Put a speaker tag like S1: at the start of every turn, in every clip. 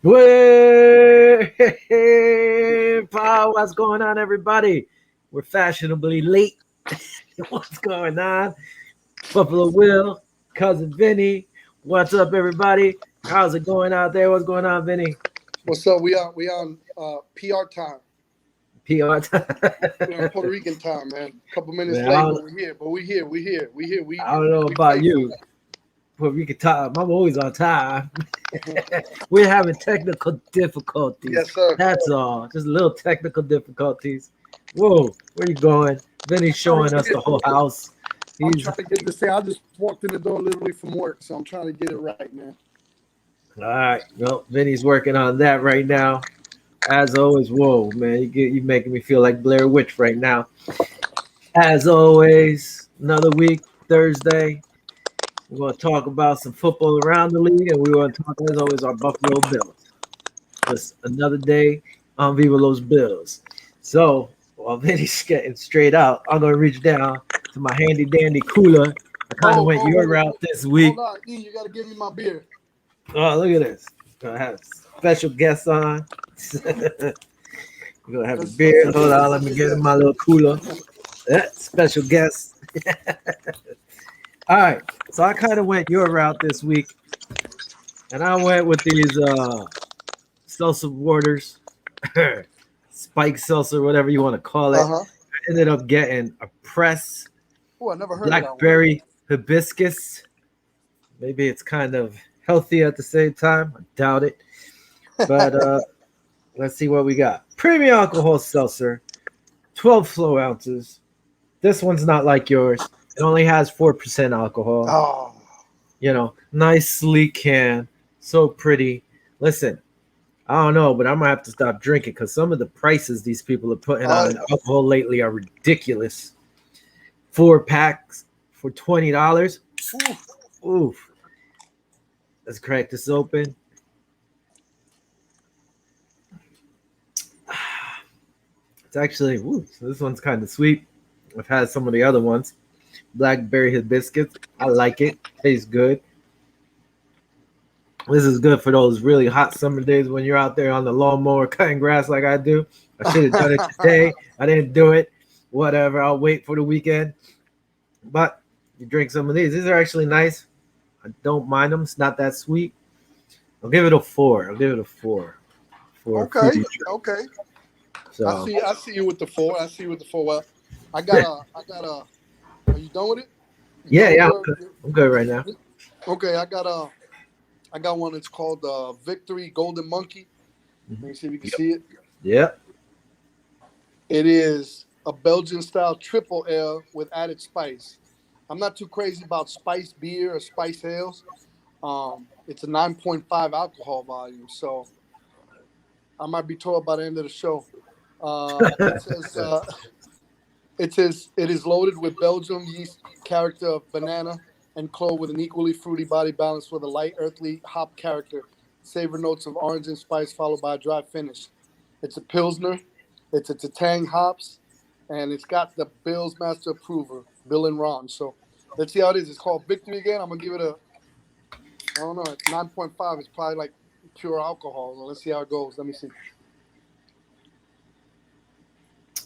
S1: Hey, what's going on, everybody? We're fashionably late. What's going on? Buffalo Will, cousin Vinny. What's up, everybody? How's it going out there? What's going on, Vinny?
S2: What's up? We on PR time.
S1: PR time.
S2: We're on Puerto Rican time, man. A couple minutes
S1: Man,
S2: late, but we're here. But we here. We here. We here. We
S1: I don't know
S2: we
S1: about
S2: faithful.
S1: you. Puerto Rican time. I'm always on time. We're having technical difficulties.
S2: Yes, sir.
S1: That's all. Just little technical difficulties. Whoa, where you going? Vinny's
S2: Trying
S1: showing
S2: to
S1: us
S2: get
S1: the whole house.
S2: I'm
S1: He's
S2: trying to get this thing. I just walked in the door literally from work, so I'm trying to get it right, man.
S1: all right. Well, Vinny's working on that right now. As always, whoa, man, you making me feel like Blair Witch right now. As always, another week, Thursday. We're going to talk about some football around the league, and we want to talk, as always, our Buffalo Bills. Just another day on Viva Los Bills. So, while Vinny's getting straight out, I'm going to reach down to my handy dandy cooler. I kind of
S2: Oh,
S1: went
S2: oh,
S1: your
S2: hold,
S1: route
S2: hold,
S1: this
S2: hold
S1: week.
S2: on, E. You got to give me my beer.
S1: Oh, look at this. Gonna have special guests on. We're gonna have a beer. Hold on, let me get in my little cooler. Yeah, special guest. All right. So I kind of went your route this week, and I went with these seltzer waters, spike seltzer, whatever you want to call
S2: Uh
S1: it.
S2: huh.
S1: I ended up getting a press
S2: Oh, I never heard of that one.
S1: blackberry hibiscus. Maybe it's kind of healthy at the same time. I doubt it. But let's see what we got. Premium alcohol seltzer, 12 flow ounces. This one's not like yours. It only has 4% alcohol.
S2: Oh,
S1: Nice sleek can. So pretty. Listen, I don't know, but I'm gonna have to stop drinking because some of the prices these people are putting
S2: oh,
S1: on alcohol lately are ridiculous. 4 packs for $20.
S2: oof.
S1: Oof. Let's crack this open. It's actually, so this one's kind of sweet. I've had some of the other ones. Blackberry hibiscus. I like it. Tastes good. This is good for those really hot summer days when you're out there on the lawnmower cutting grass like I do. I should have done it today. I didn't do it. Whatever. I'll wait for the weekend. But you drink some of these. These are actually nice. I don't mind them. It's not that sweet. I'll give it a 4. I'll give it a 4 for a
S2: Okay.
S1: fruity drink.
S2: Okay. I
S1: So
S2: see. I see you with the four. I see you with the four. Well, I got a. Are you done with it? You
S1: yeah,
S2: done with
S1: yeah,
S2: your?
S1: I'm good right now.
S2: Okay. I got one. It's called Victory Golden Monkey. Let
S1: Mhm.
S2: me see if you can
S1: Yep.
S2: see it.
S1: Yep.
S2: It is a Belgian style triple ale with added spice. I'm not too crazy about spice beer or spice ales. It's a 9.5 alcohol volume, so I might be told by the end of the show. It says it is loaded with Belgium yeast character of banana and clove with an equally fruity body balance with a light earthly hop character, savor notes of orange and spice followed by a dry finish. It's a pilsner. It's a tang hops, and it's got the Bill's master approver, Bill and Ron. So let's see how it is. It's called Victory again. I'm gonna give it a I don't know. It's 9.5. It's probably like pure alcohol. So let's see how it goes. Let me see.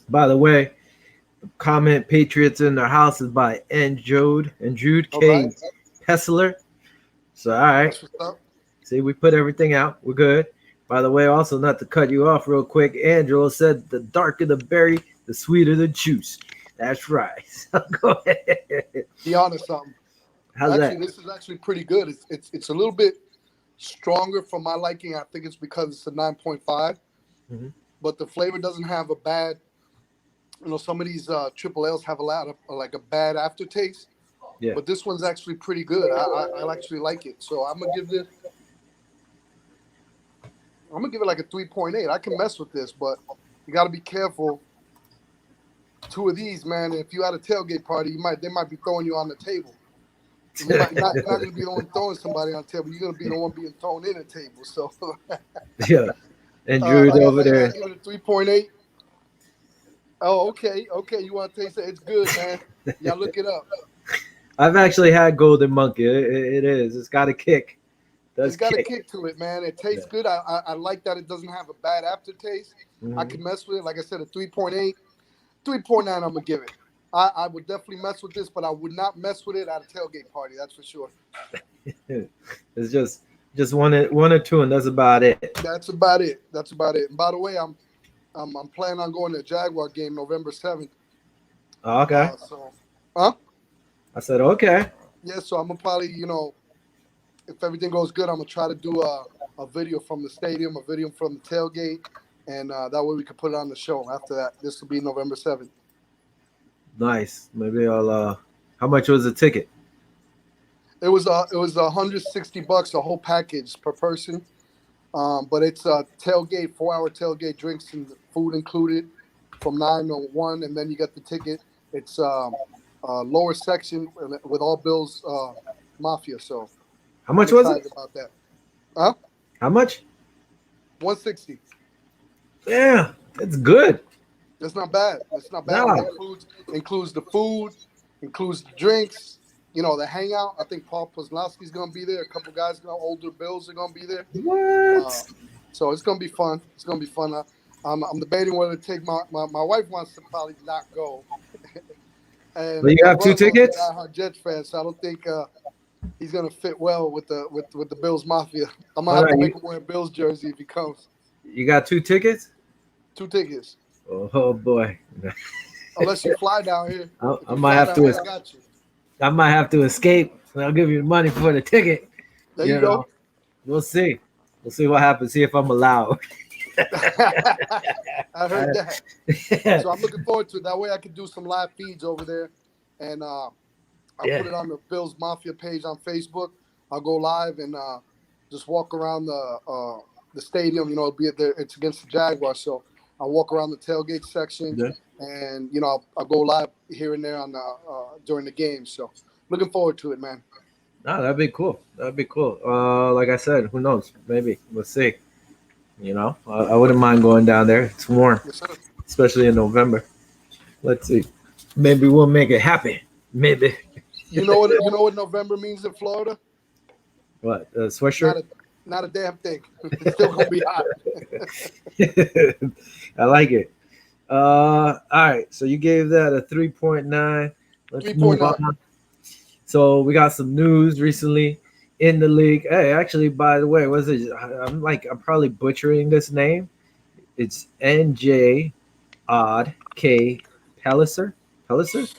S1: By the way, comment Patriots in their house is by and Jude
S2: All right,
S1: K. Pessler. So all right.
S2: that's what's up.
S1: See, we put everything out. We're good. By the way, also not to cut you off real quick, Angela said the darker the berry, the sweeter the juice. That's right. So go ahead.
S2: Be honest, something.
S1: How's
S2: Actually,
S1: that?
S2: this is actually pretty good. It's a little bit stronger for my liking. I think it's because it's a 9.5,
S1: Hmm.
S2: but the flavor doesn't have a bad. Some of these triple L's have a lot of like a bad aftertaste,
S1: Yeah.
S2: but this one's actually pretty good. I actually like it. So I'm gonna give it like a 3.8. I can mess with this, but you got to be careful. Two of these, man. If you at a tailgate party, they might be throwing you on the table. You might not. You're not gonna be the one throwing somebody on the table. You're gonna be the one being thrown in a table. So
S1: Yeah. And Jude
S2: like I
S1: over
S2: said, I
S1: there.
S2: gotta give it a 3.8. Oh, okay, okay. You want to taste it? It's good, man. Y'all look it up.
S1: I've actually had Golden Monkey. It is. It's got a kick. That's
S2: It's got a
S1: kick.
S2: kick to it, man. It tastes
S1: Yeah.
S2: good. I like that it doesn't have a bad aftertaste. I
S1: Mhm.
S2: can mess with it. Like I said, a 3.8, 3.9. I'm gonna give it. I would definitely mess with this, but I would not mess with it at a tailgate party. That's for sure.
S1: It's just one or two, and that's about it.
S2: That's about it. That's about it. And by the way, I'm planning on going to a Jaguar game November 7th.
S1: Oh, okay.
S2: So, huh?
S1: I said okay.
S2: Yeah. So I'm gonna probably, if everything goes good, I'm gonna try to do a video from the stadium, a video from the tailgate, and that way we can put it on the show. After that, this will be November 7th.
S1: Nice. Maybe I'll. How much was the ticket?
S2: It was $160 a whole package per person. But it's a tailgate, 4 hour tailgate, drinks and food included from 9 to 1, and then you get the ticket. It's lower section with all Bills Mafia. So
S1: How
S2: I'm
S1: much was it?
S2: excited about that. Huh?
S1: How much?
S2: 160.
S1: Yeah, it's good.
S2: That's not bad. That's not bad. And
S1: Nah.
S2: it includes the food, includes the drinks. The hangout. I think Paul Poznowski's gonna be there. A couple guys, older Bills are gonna be there. Uh,
S1: What?
S2: so it's gonna be fun. It's gonna be fun. I'm debating whether to take my wife wants to probably not go,
S1: Well,
S2: and
S1: you
S2: my
S1: have two
S2: brother-in-law's a
S1: tickets.
S2: diehard Jets fan, so I don't think he's gonna fit well with the Bills Mafia. I'm gonna
S1: All
S2: have
S1: right,
S2: to make him wear a Bills jersey if he comes.
S1: you got two tickets.
S2: 2 tickets,
S1: Oh boy,
S2: unless you fly down here.
S1: I,
S2: If
S1: I
S2: you
S1: might
S2: fly
S1: have
S2: down
S1: to.
S2: here, I got you.
S1: I might have to escape. And I'll give you the money for the ticket.
S2: There you
S1: You
S2: go.
S1: know, we'll see. We'll see what happens. See if I'm allowed.
S2: I heard that. So I'm looking forward to it. That way I can do some live feeds over there, and I'll
S1: Yeah.
S2: put it on the Bills Mafia page on Facebook. I'll go live and just walk around the stadium. It'll be there. It's against the Jaguars, so I'll walk around the tailgate section,
S1: Yeah.
S2: and I'll go live here and there on during the game. So looking forward to it, man.
S1: No, that'd be cool. That'd be cool. Like I said, who knows? Maybe we'll see. I wouldn't mind going down there. It's warm,
S2: Yes, sir.
S1: especially in November. Let's see. Maybe we'll make it happen. Maybe.
S2: You know what November means in Florida?
S1: What? A
S2: Not
S1: sweatshirt?
S2: a not a damn thing. It's still gonna be hot.
S1: I like it. All right. So you gave that a 3.9. Let's
S2: Three point
S1: move
S2: nine.
S1: on. So we got some news recently in the league. Hey, actually, by the way, was it? I'm probably butchering this name. It's NJ Odd K Pelliser. Pelliser.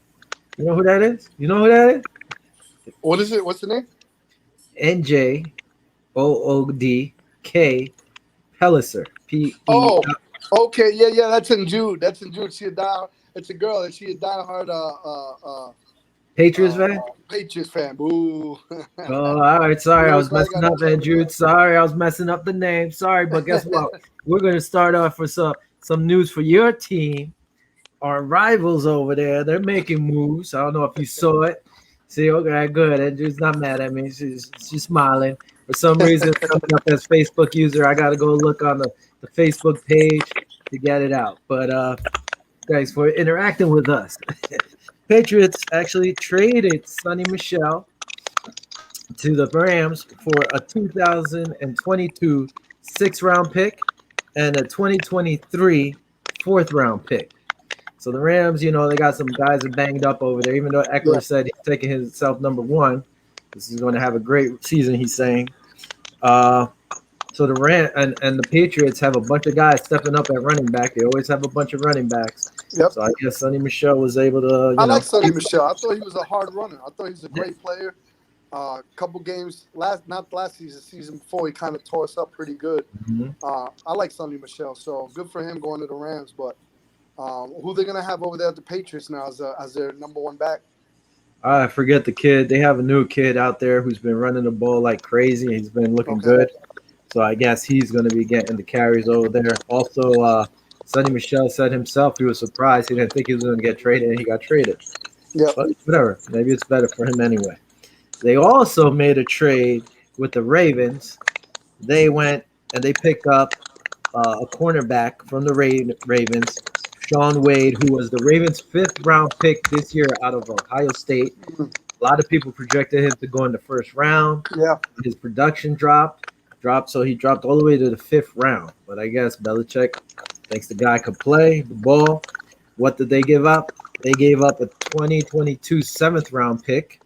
S1: You know who that is? You know who that is?
S2: What is it? What's the name?
S1: NJOODK Pelliser. PE.
S2: Oh, okay, yeah. That's in Jude. That's in Jude. It's a girl, and she a diehard
S1: Patriots fan.
S2: Patriots fan. Boo.
S1: Oh, all right. Sorry, I
S2: We
S1: was
S2: probably
S1: messing
S2: got
S1: up,
S2: each other,
S1: Andrew.
S2: man.
S1: Sorry, I was messing up the name. Sorry, but guess what? We're going to start off with some news for your team. Our rivals over there, they're making moves. I don't know if you saw it. See, okay, good. Andrew's not mad at me. She's smiling. For some reason, it's coming up as Facebook user. I got to go look on the Facebook page to get it out. But thanks for interacting with us. Patriots actually traded Sonny Michel to the Rams for a 2022 six-round pick and a 2023 fourth-round pick. So the Rams, they got some guys that banged up over there. Even though
S2: Yeah.
S1: Eckler said he's taking himself number one, this is going to have a great season. He's saying. Uh, so the Ram and the Patriots have a bunch of guys stepping up at running back. They always have a bunch of running backs.
S2: Yep.
S1: So I guess Sonny Michel was able to,
S2: I like Sonny Michel. I thought he was a hard runner. I thought he was a
S1: Yeah.
S2: great player. Couple games not last season, season before, he kind of tore us up pretty good.
S1: Mhm.
S2: I like Sonny Michel, so good for him going to the Rams. But who they gonna have over there at the Patriots now as their number one back?
S1: I forget the kid. They have a new kid out there who's been running the ball like crazy. He's been looking
S2: Okay.
S1: good. So I guess he's going to be getting the carries over there. Also, Sonny Michel said himself he was surprised. He didn't think he was going to get traded, and he got traded.
S2: Yep.
S1: But whatever. Maybe it's better for him anyway. They also made a trade with the Ravens. They went and they picked up a cornerback from the Ravens, Sean Wade, who was the Ravens' fifth-round pick this year out of Ohio State. A lot of people projected him to go in the first round.
S2: Yeah.
S1: His production dropped, so he dropped all the way to the fifth round. But I guess Belichick thinks the guy could play the ball. What did they give up? They gave up a 2022 seventh round pick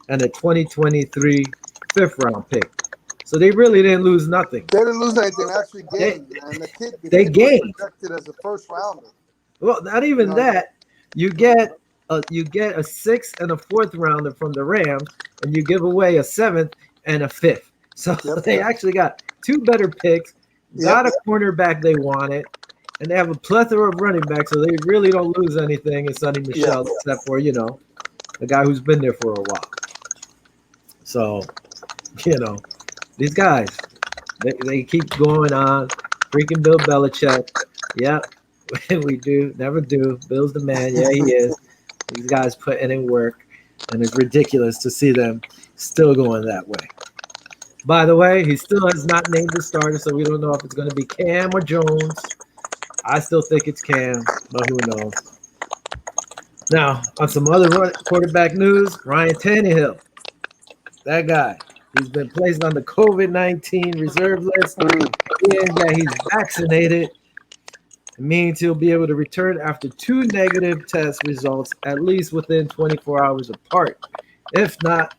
S1: and a 2023 fifth round pick. So they really didn't lose nothing.
S2: They didn't lose anything. They actually
S1: They,
S2: gained, man. The
S1: they
S2: kid was
S1: gained.
S2: projected as a first rounder.
S1: Well, not even that. You get a sixth and a fourth rounder from the Rams, and you give away a seventh and a fifth. So they actually got two better picks, got a cornerback they wanted, and they have a plethora of running backs, so they really don't lose anything in Sonny Michel, except for, the guy who's been there for a while. So, these guys, they keep going on. Freaking Bill Belichick. Yep, we do. Never do. Bill's the man. Yeah, he is. These guys putting in work, and it's ridiculous to see them still going that way. By the way, he still has not named the starter, so we don't know if it's going to be Cam or Jones. I still think it's Cam, but who knows? Now, on some other quarterback news, Ryan Tannehill. That guy. He's been placed on the COVID-19 reserve list. Yeah, he's vaccinated. It means he'll be able to return after two negative test results at least within 24 hours apart. If not,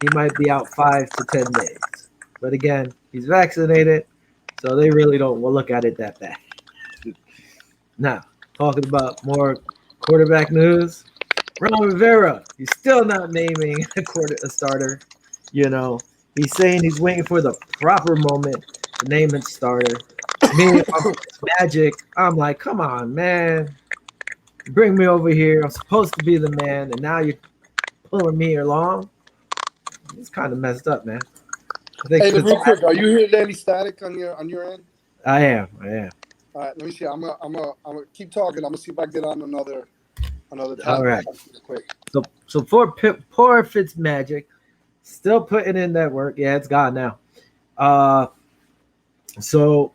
S1: he might be out 5 to 10 days. But again, he's vaccinated, so they really don't look at it that bad. Now, talking about more quarterback news, Ron Rivera, he's still not naming a starter. He's saying he's waiting for the proper moment to name his starter. Me, Magic, I'm like, come on, man. Bring me over here. I'm supposed to be the man, and now you're pulling me along. It's kind of messed up, man.
S2: Hey, real quick, are you hearing any static on your end?
S1: I am.
S2: All right, let me see. I'm gonna keep talking. I'm gonna see if I get on another topic.
S1: All right. So for poor Fitzmagic, still putting in that work. Yeah, it's gone now. So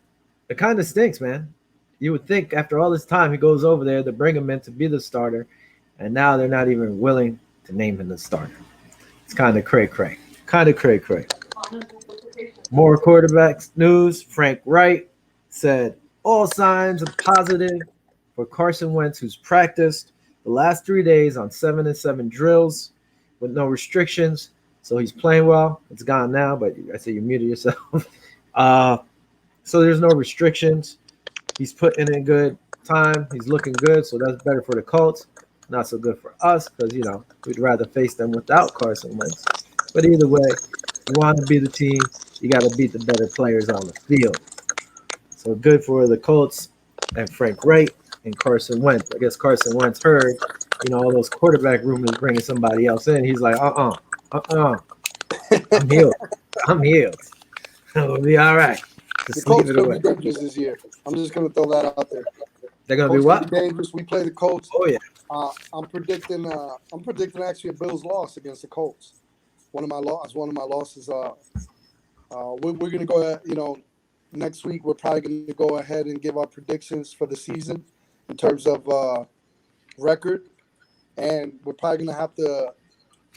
S1: it kind of stinks, man. You would think after all this time he goes over there to bring him in to be the starter, and now they're not even willing to name him the starter. It's kind of cray-cray. More quarterbacks news. Frank Wright said all signs are positive for Carson Wentz, who's practiced the last 3 days on 7-7 drills with no restrictions. So he's playing well. It's gone now, but I say you muted yourself. So there's no restrictions. He's putting in good time. He's looking good, so that's better for the Colts. Not so good for us because, we'd rather face them without Carson Wentz. But either way, you want to be the team, you got to beat the better players on the field. So good for the Colts and Frank Wright and Carson Wentz. I guess Carson Wentz heard, all those quarterback rumors bringing somebody else in. He's like, I'm healed. We'll be all right.
S2: The Colts going to be dangerous this year. I'm just going to throw that out there.
S1: They're going to be what?
S2: Dangerous. We play the Colts.
S1: Oh, yeah.
S2: I'm predicting actually a Bills loss against the Colts. One of my losses. We're going to go ahead, next week we're probably going to go ahead and give our predictions for the season in terms of record. And we're probably going to have to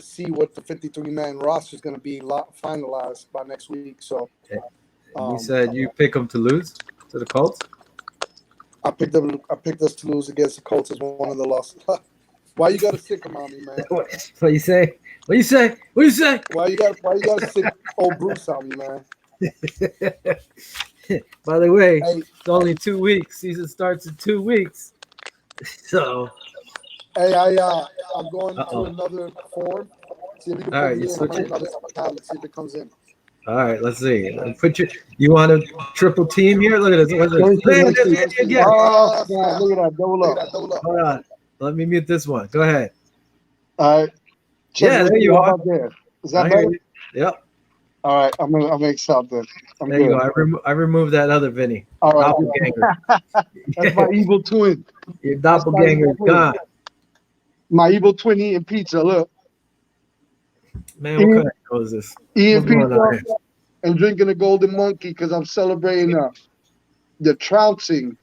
S2: see what the 53-man roster is going to be finalized by next week. So,
S1: you said you pick them to lose to the Colts?
S2: I picked us to lose against the Colts as one of the losses. Why you got to sick them on me, man?
S1: What you say? What you say?
S2: Why you got to sick old Bruce on me, man?
S1: By the way, it's only 2 weeks. Season starts in 2 weeks. So.
S2: Hey, I'm going to another form. See if it
S1: comes in. Switch it.
S2: See if it comes in.
S1: All right, let's see. You want a triple team here? Look at this.
S2: Look at that. Double up.
S1: Hold on. Let me mute this one. Go ahead.
S2: All right.
S1: There you are.
S2: There. Is that better?
S1: Yep.
S2: All right. I'm gonna make something.
S1: There you go. I removed that other Vinny.
S2: All right.
S1: Doppelganger.
S2: That's my evil twin.
S1: Your doppelganger is gone.
S2: My evil twin eating pizza. Look.
S1: Man, what kind of show is this?
S2: Eating pizza and drinking a golden monkey because I'm celebrating the trouncing.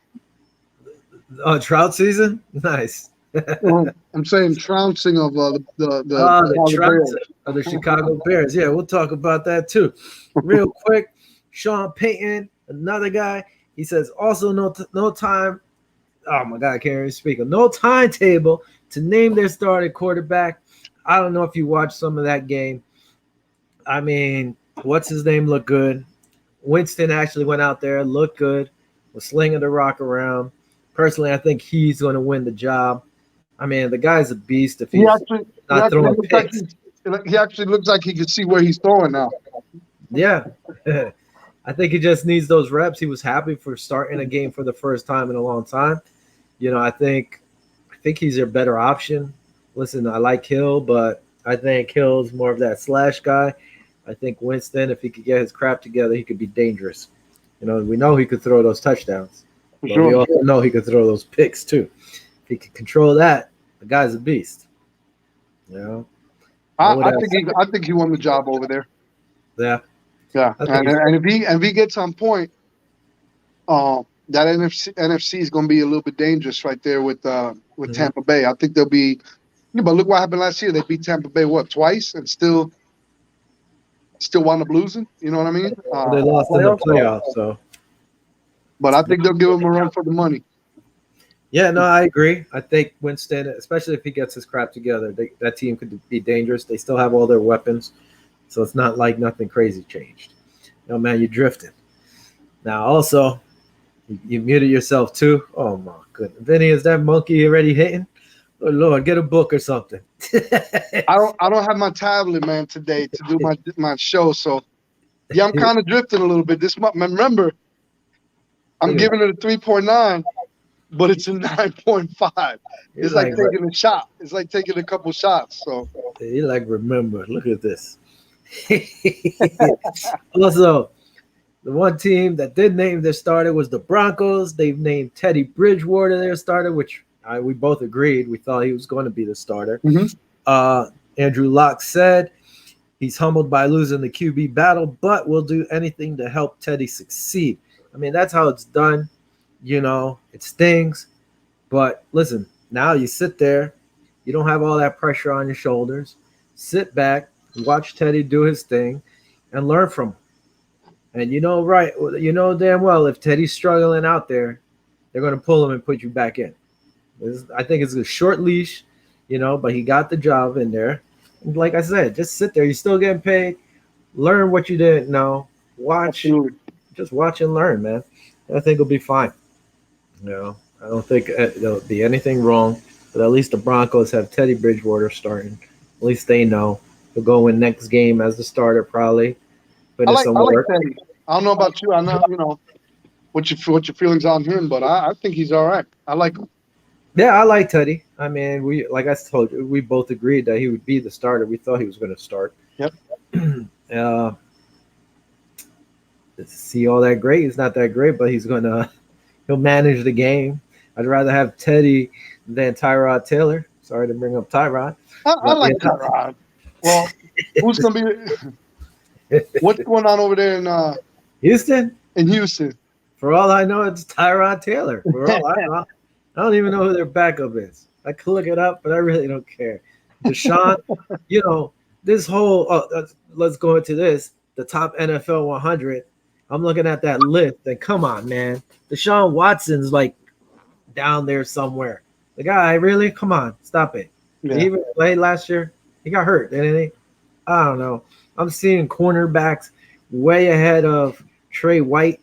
S1: Oh, trout season? Nice.
S2: I'm saying trouncing of the
S1: Oh, the
S2: Chicago
S1: Trout
S2: Bears.
S1: of the Chicago Bears. Yeah, we'll talk about that too. Real quick, Sean Payton, another guy. He says also no time. Oh my God, I can't even speak. No timetable to name their starting quarterback. I don't know if you watched some of that game. I mean, what's his name looked good. Winston actually went out there, looked good, was slinging the rock around. Personally, I think he's going to win the job. I mean, the guy's a beast if
S2: He
S1: he's
S2: actually he
S1: not
S2: actually
S1: throwing
S2: looks like
S1: picks.
S2: he actually looks like he can see where he's throwing now.
S1: Yeah. I think he just needs those reps. He was happy for starting a game for the first time in a long time. I think he's your better option. Listen, I like Hill, but I think Hill's more of that slash guy. I think Winston, if he could get his crap together, he could be dangerous. We know he could throw those touchdowns,
S2: For
S1: but we
S2: sure.
S1: also know he could throw those picks too. If he could control that, the guy's a beast. You know, I would have.
S2: I think he won the job over there.
S1: Yeah,
S2: Yeah,
S1: I think
S2: and
S1: he's.
S2: and if he gets on point, that NFC is going to be a little bit dangerous right there with
S1: Mhm.
S2: Tampa Bay. I think they'll be. Yeah, but look what happened last year. They beat Tampa Bay what twice and still wound up losing. You know what I mean?
S1: They
S2: In the
S1: lost in the
S2: playoffs.
S1: playoffs, so
S2: But I think they'll give him a run for the money.
S1: yeah, no, I agree. I think Winston, especially if he gets his crap together, that team could be dangerous. They still have all their weapons, so it's not like nothing crazy changed. No, man, you're drifting. Now, also, you muted yourself too. Oh my goodness, Vinny, is that monkey already hitting? Oh Lord, get a book or something.
S2: I don't have my tablet, man, today to do my show. So yeah, I'm kind of drifting a little bit this month. Remember, I'm
S1: Look at
S2: giving it a 3.9, but it's a 9.5.
S1: you
S2: It's like
S1: like
S2: taking a shot. It's like taking a couple shots. So
S1: you like remember. Look at this. Also, the one team that did name their starter was the Broncos. They've named Teddy Bridgewater their starter, which we both agreed. We thought he was going to be the starter.
S2: mhm.
S1: Uh, Andrew Locke said he's humbled by losing the QB battle, but will do anything to help Teddy succeed. I mean, that's how it's done. It stings. But listen, now you sit there, you don't have all that pressure on your shoulders. Sit back, watch Teddy do his thing, and learn from him. And you know damn well if Teddy's struggling out there, they're going to pull him and put you back in. I think it's a short leash, but he got the job in there. And like I said, just sit there. You're still getting paid. Learn what you didn't know. Watch,
S2: Absolutely.
S1: just watch and learn, man. I think it'll be fine. I don't think there'll be anything wrong. But at least the Broncos have Teddy Bridgewater starting. At least they know he'll go in next game as the starter probably. Put in some
S2: I like
S1: work.
S2: Teddy. I don't know about you. I know what your feelings on him, but I think he's all right. I like him.
S1: Yeah, I like Teddy. I mean, we like I told you, we both agreed that he would be the starter. We thought he was going to start.
S2: Yep.
S1: uh, see all that great. He's not that great, but he'll manage the game. I'd rather have Teddy than Tyrod Taylor. Sorry to bring up Tyrod,
S2: I
S1: but
S2: like Tyrod. Well, who's gonna be? What's going on over there
S1: Houston.
S2: in Houston?
S1: For all I know, it's Tyrod Taylor. For all I know, I don't even know who their backup is. I could look it up, but I really don't care. Deshaun, this whole let's go into this the top NFL 100. I'm looking at that list, and come on, man, Deshaun Watson's like down there somewhere. The guy, really? Come on, stop it. Did he
S2: Yeah.
S1: even play last year? He got hurt, didn't he? I don't know. I'm seeing cornerbacks way ahead of Trey White.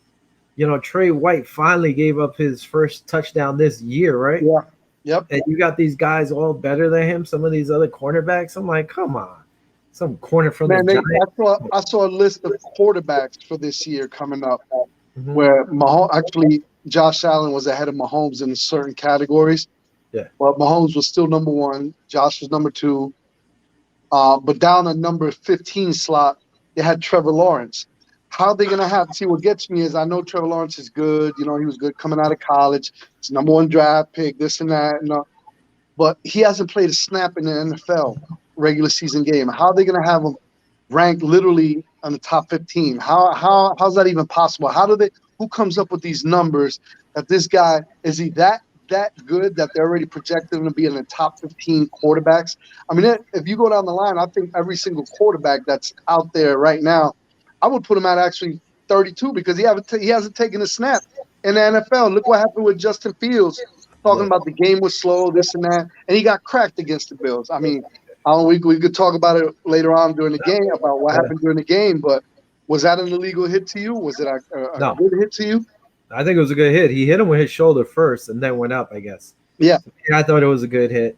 S1: Trey White finally gave up his first touchdown this year, right?
S2: Yeah. Yep.
S1: And you got these guys all better than him. Some of these other cornerbacks, I'm like, come on, some corner from the
S2: Man,
S1: Giants.
S2: I saw a list of quarterbacks for this year coming up
S1: Mhm.
S2: where actually Josh Allen was ahead of Mahomes in certain categories.
S1: Yeah.
S2: Well, Mahomes was still number one. Josh was number two. But down at number 15 slot, they had Trevor Lawrence. How they gonna have? See, what gets me is I know Trevor Lawrence is good. He was good coming out of college. He's number one draft pick. This and that. But he hasn't played a snap in the NFL regular season game. How are they gonna have him ranked literally on the top 15? How's that even possible? Who comes up with these numbers that this guy is he that that good that they're already projected them to be in the top 15 quarterbacks. I mean, if you go down the line, I think every single quarterback that's out there right now, I would put him at actually 32 because he hasn't taken a snap in the NFL. Look what happened with Justin Fields, talking
S1: Yeah.
S2: about the game was slow, this and that, and he got cracked against the Bills. I mean, we could talk about it later on during the game about what
S1: Yeah.
S2: happened during the game, but was that an illegal hit to you? Was it a
S1: No,
S2: good hit to you?
S1: I think it was a good hit. He hit him with his shoulder first and then went up, I guess.
S2: Yeah.
S1: I thought it was a good hit,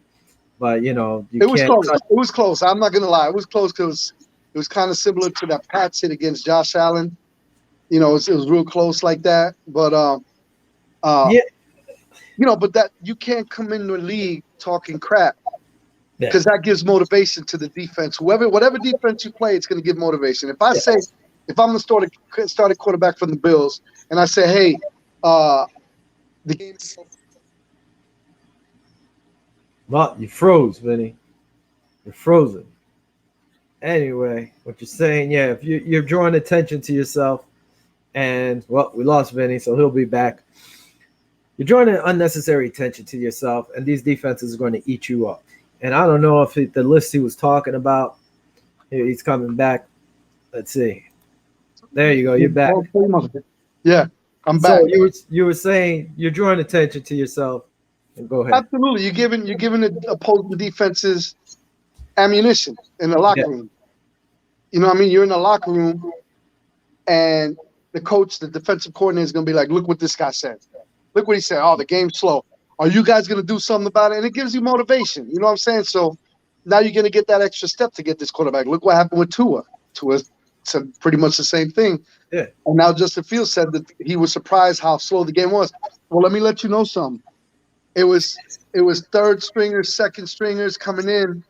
S1: but you
S2: It was
S1: can't
S2: close.
S1: cut.
S2: It was close. I'm not gonna lie. It was close because it was kind of similar to that Pats hit against Josh Allen. It was real close like that. But uh,
S1: Yeah,
S2: but that you can't come in the league talking crap
S1: yeah,
S2: because that gives motivation to the defense. Whatever defense you play, it's gonna give motivation. If I
S1: yeah.
S2: say, if I'm the starting quarterback from the Bills, and I say, hey, uh, the game.
S1: Well, you froze, Vinny. You're frozen. Anyway, what you're saying, yeah, if you're drawing attention to yourself, and well, we lost Vinny, so he'll be back. You're drawing an unnecessary attention to yourself, and these defenses are going to eat you up. And I don't know if the list he was talking about, he's coming back. Let's see. There you go. You're back.
S2: Yeah, I'm back.
S1: So you were saying you're drawing attention to yourself. And go ahead.
S2: Absolutely, you're giving the opposing defenses ammunition in the
S1: Yeah.
S2: locker room. You know what I mean? You're in the locker room, and the coach, the defensive coordinator, is going to be like, "Look what this guy said. Look what he said. Oh, the game's slow. Are you guys going to do something about it?" And it gives you motivation. You know what I'm saying? So now you're going to get that extra step to get this quarterback. Look what happened with Tua. Tua said pretty much the same thing.
S1: Yeah.
S2: And now Justin Fields said that he was surprised how slow the game was. Well, let me let you know something. It was third stringers, second stringers coming in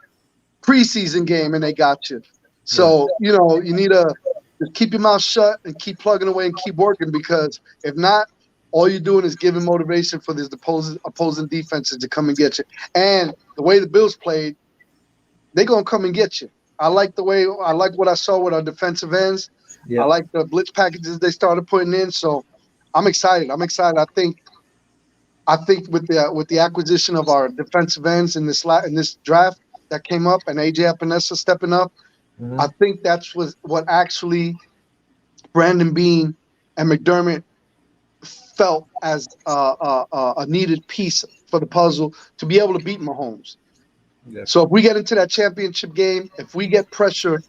S2: preseason game, and they got you. So you need to just keep your mouth shut and keep plugging away and keep working, because if not, all you're doing is giving motivation for these opposing defenses to come and get you. And the way the Bills played, they're gonna come and get you. I like what I saw with our defensive ends.
S1: Yeah.
S2: I like the blitz packages they started putting in. So I'm excited. I think with the acquisition of our defensive ends in this draft that came up, and AJ Epinesa stepping up,
S1: Mhm.
S2: I think that's what actually Brandon Beane and McDermott felt as a needed piece for the puzzle to be able to beat Mahomes.
S1: Yeah.
S2: So if we get into that championship game, if we get pressure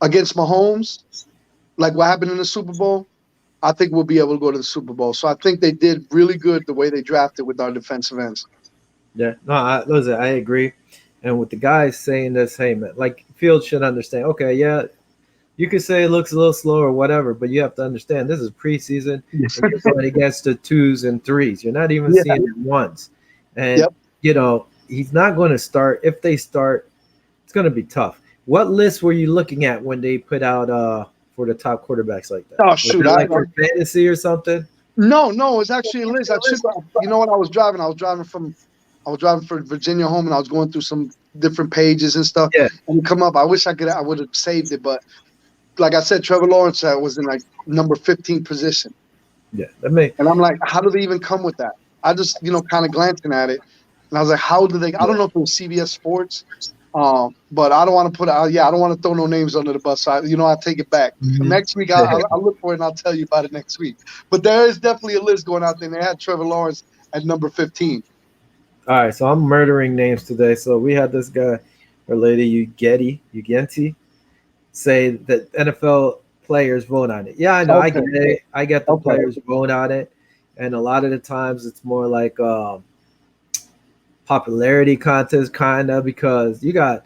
S2: against Mahomes, like what happened in the Super Bowl, I think we'll be able to go to the Super Bowl. So I think they did really good the way they drafted with our defensive ends.
S1: Yeah. No, listen, I agree. And with the guys saying this, hey man, like Fields should understand. Okay, yeah, you could say it looks a little slow or whatever, but you have to understand this is preseason, and you're going against the twos and threes. You're not even
S2: Yeah.
S1: seeing the ones, and
S2: Yep.
S1: he's not going to start. If they start, it's going to be tough. What list were you looking at when they put out for the top quarterbacks like that?
S2: Oh
S1: Was
S2: shoot!
S1: it like for fantasy or something?
S2: No, it's actually a list. You know what? I was driving from Virginia home, and I was going through some different pages and stuff.
S1: Yeah.
S2: And it come up. I wish I would have saved it, but like I said, Trevor Lawrence was in like number 15 position.
S1: Yeah, that may.
S2: And I'm like, how do they even come with that? I just, kind of glancing at it, and I was like, how do they? I don't know if it was CBS Sports, but I don't want to I don't want to throw no names under the bus. So I'll take it back.
S1: Mhm.
S2: Next week, I'll look for it and I'll tell you about it next week. But there is definitely a list going out there. And they had Trevor Lawrence at number 15.
S1: All right, so I'm murdering names today. So we had this guy or lady, Ugenti, say that NFL players vote on it. Yeah, I know. I
S2: Okay.
S1: get it. I get the
S2: Okay.
S1: players vote on it, and a lot of the times it's more like popularity contest kind of, because you got,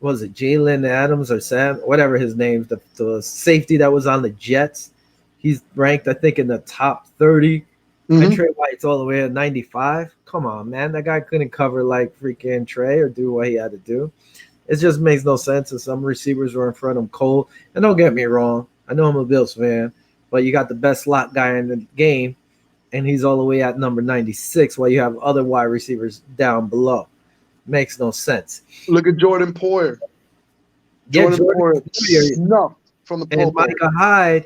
S1: what was it, Jalen Adams or Sam, whatever his name, the safety that was on the Jets. He's ranked, I think, in the top 30.
S2: Mhm.
S1: And Trey White's all the way at 95. Come on, man. That guy couldn't cover like freaking Trey or do what he had to do. It just makes no sense. And some receivers were in front of him cold. And don't get me wrong, I know I'm a Bills fan, but you got the best slot guy in the game, and he's all the way at number 96 while you have other wide receivers down below. Makes no sense.
S2: Look at Jordan Poyer.
S1: Yeah,
S2: Jordan Poyer
S1: Poyer
S2: snuffed from the Pro
S1: and
S2: Bowl.
S1: Micah Hyde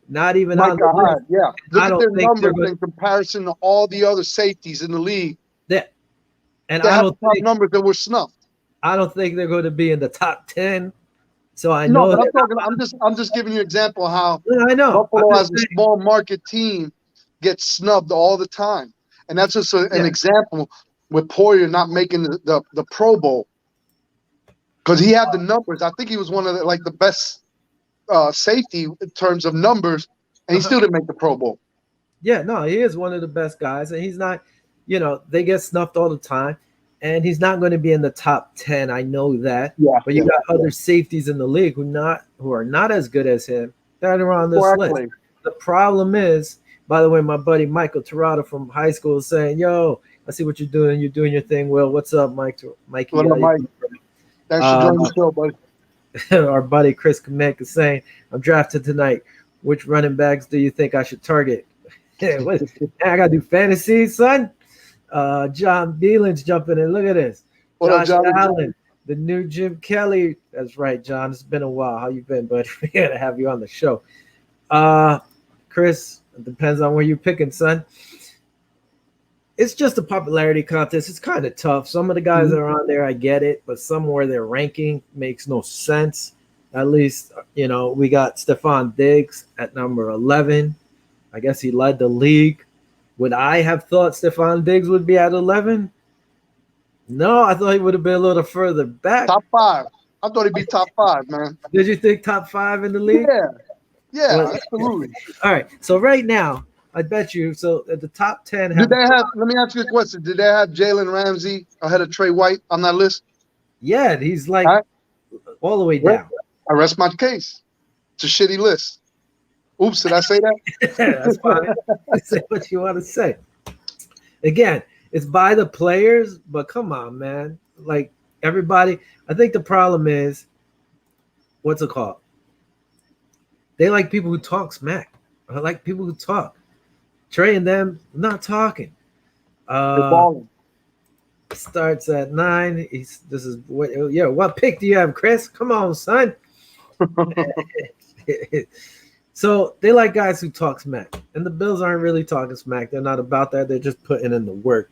S1: not even on
S2: Micah
S1: the list.
S2: Hyde, yeah. Look
S1: I
S2: at
S1: don't
S2: their
S1: think they're
S2: numbers
S1: going
S2: in comparison to all the other safeties in the league.
S1: to, and
S2: They have the top numbers that were snuffed.
S1: I don't think they're going to be in the top 10. So I
S2: No,
S1: know
S2: but
S1: they're not.
S2: I'm just giving you an example of how
S1: I know. I'm
S2: Buffalo
S1: just
S2: as a
S1: saying.
S2: small market team gets snubbed all the time. And that's just an
S1: Yeah.
S2: example with Poyer not making the Pro Bowl. Because he had the numbers. I think he was one of the best safety in terms of numbers, and he still didn't make the Pro Bowl.
S1: Yeah, no, he is one of the best guys, and he's not. They get snuffed all the time, and he's not going to be in the top 10. I know that,
S2: Yeah,
S1: but you got other safeties in the league who are not as good as him that are on this list.
S2: Correctly.
S1: The problem is, by the way, my buddy Michael Torrado from high school is saying, "Yo, I see what you're doing. You're doing your thing, Will. What's up, Mikey?
S2: What up, Mike? Thanks for joining the show, buddy.
S1: Our buddy Chris Kamek is saying, I'm drafted tonight. Which running backs do you think I should target? What? I got to do fantasy, son. John Beelan's jumping in. Look at this.
S2: What up,
S1: Josh
S2: John?
S1: Allen, the new Jim Kelly. That's right, John. It's been a while. How you been, buddy? We got to have you on the show. Chris, it depends on where you're picking, son. It's just a popularity contest. It's kind of tough. Some of the guys that are on there, I get it, but some where their ranking makes no sense. At least, we got Stephon Diggs at number 11. I guess he led the league. Would I have thought Stephon Diggs would be at 11? No, I thought he would have been a little further back.
S2: Top 5. I thought he'd be top 5, man.
S1: Did you think top 5 in the league?
S2: Yeah, absolutely.
S1: All right, so right now, I bet you. So at the top 10,
S2: let me ask you a question. Did they have Jalen Ramsey ahead of Trey White on that list?
S1: Yeah, he's like all the way down.
S2: I rest my case. It's a shitty list. Oops, did I say that?
S1: That's fine. Say what you want to say. Again, it's by the players, but come on, man. Like everybody, I think the problem is, what's it called? They like people who talk smack. I like people who talk. Trey and them not talking. Starts at 9. What pick do you have, Chris? Come on, son. So they like guys who talk smack, and the Bills aren't really talking smack. They're not about that. They're just putting in the work.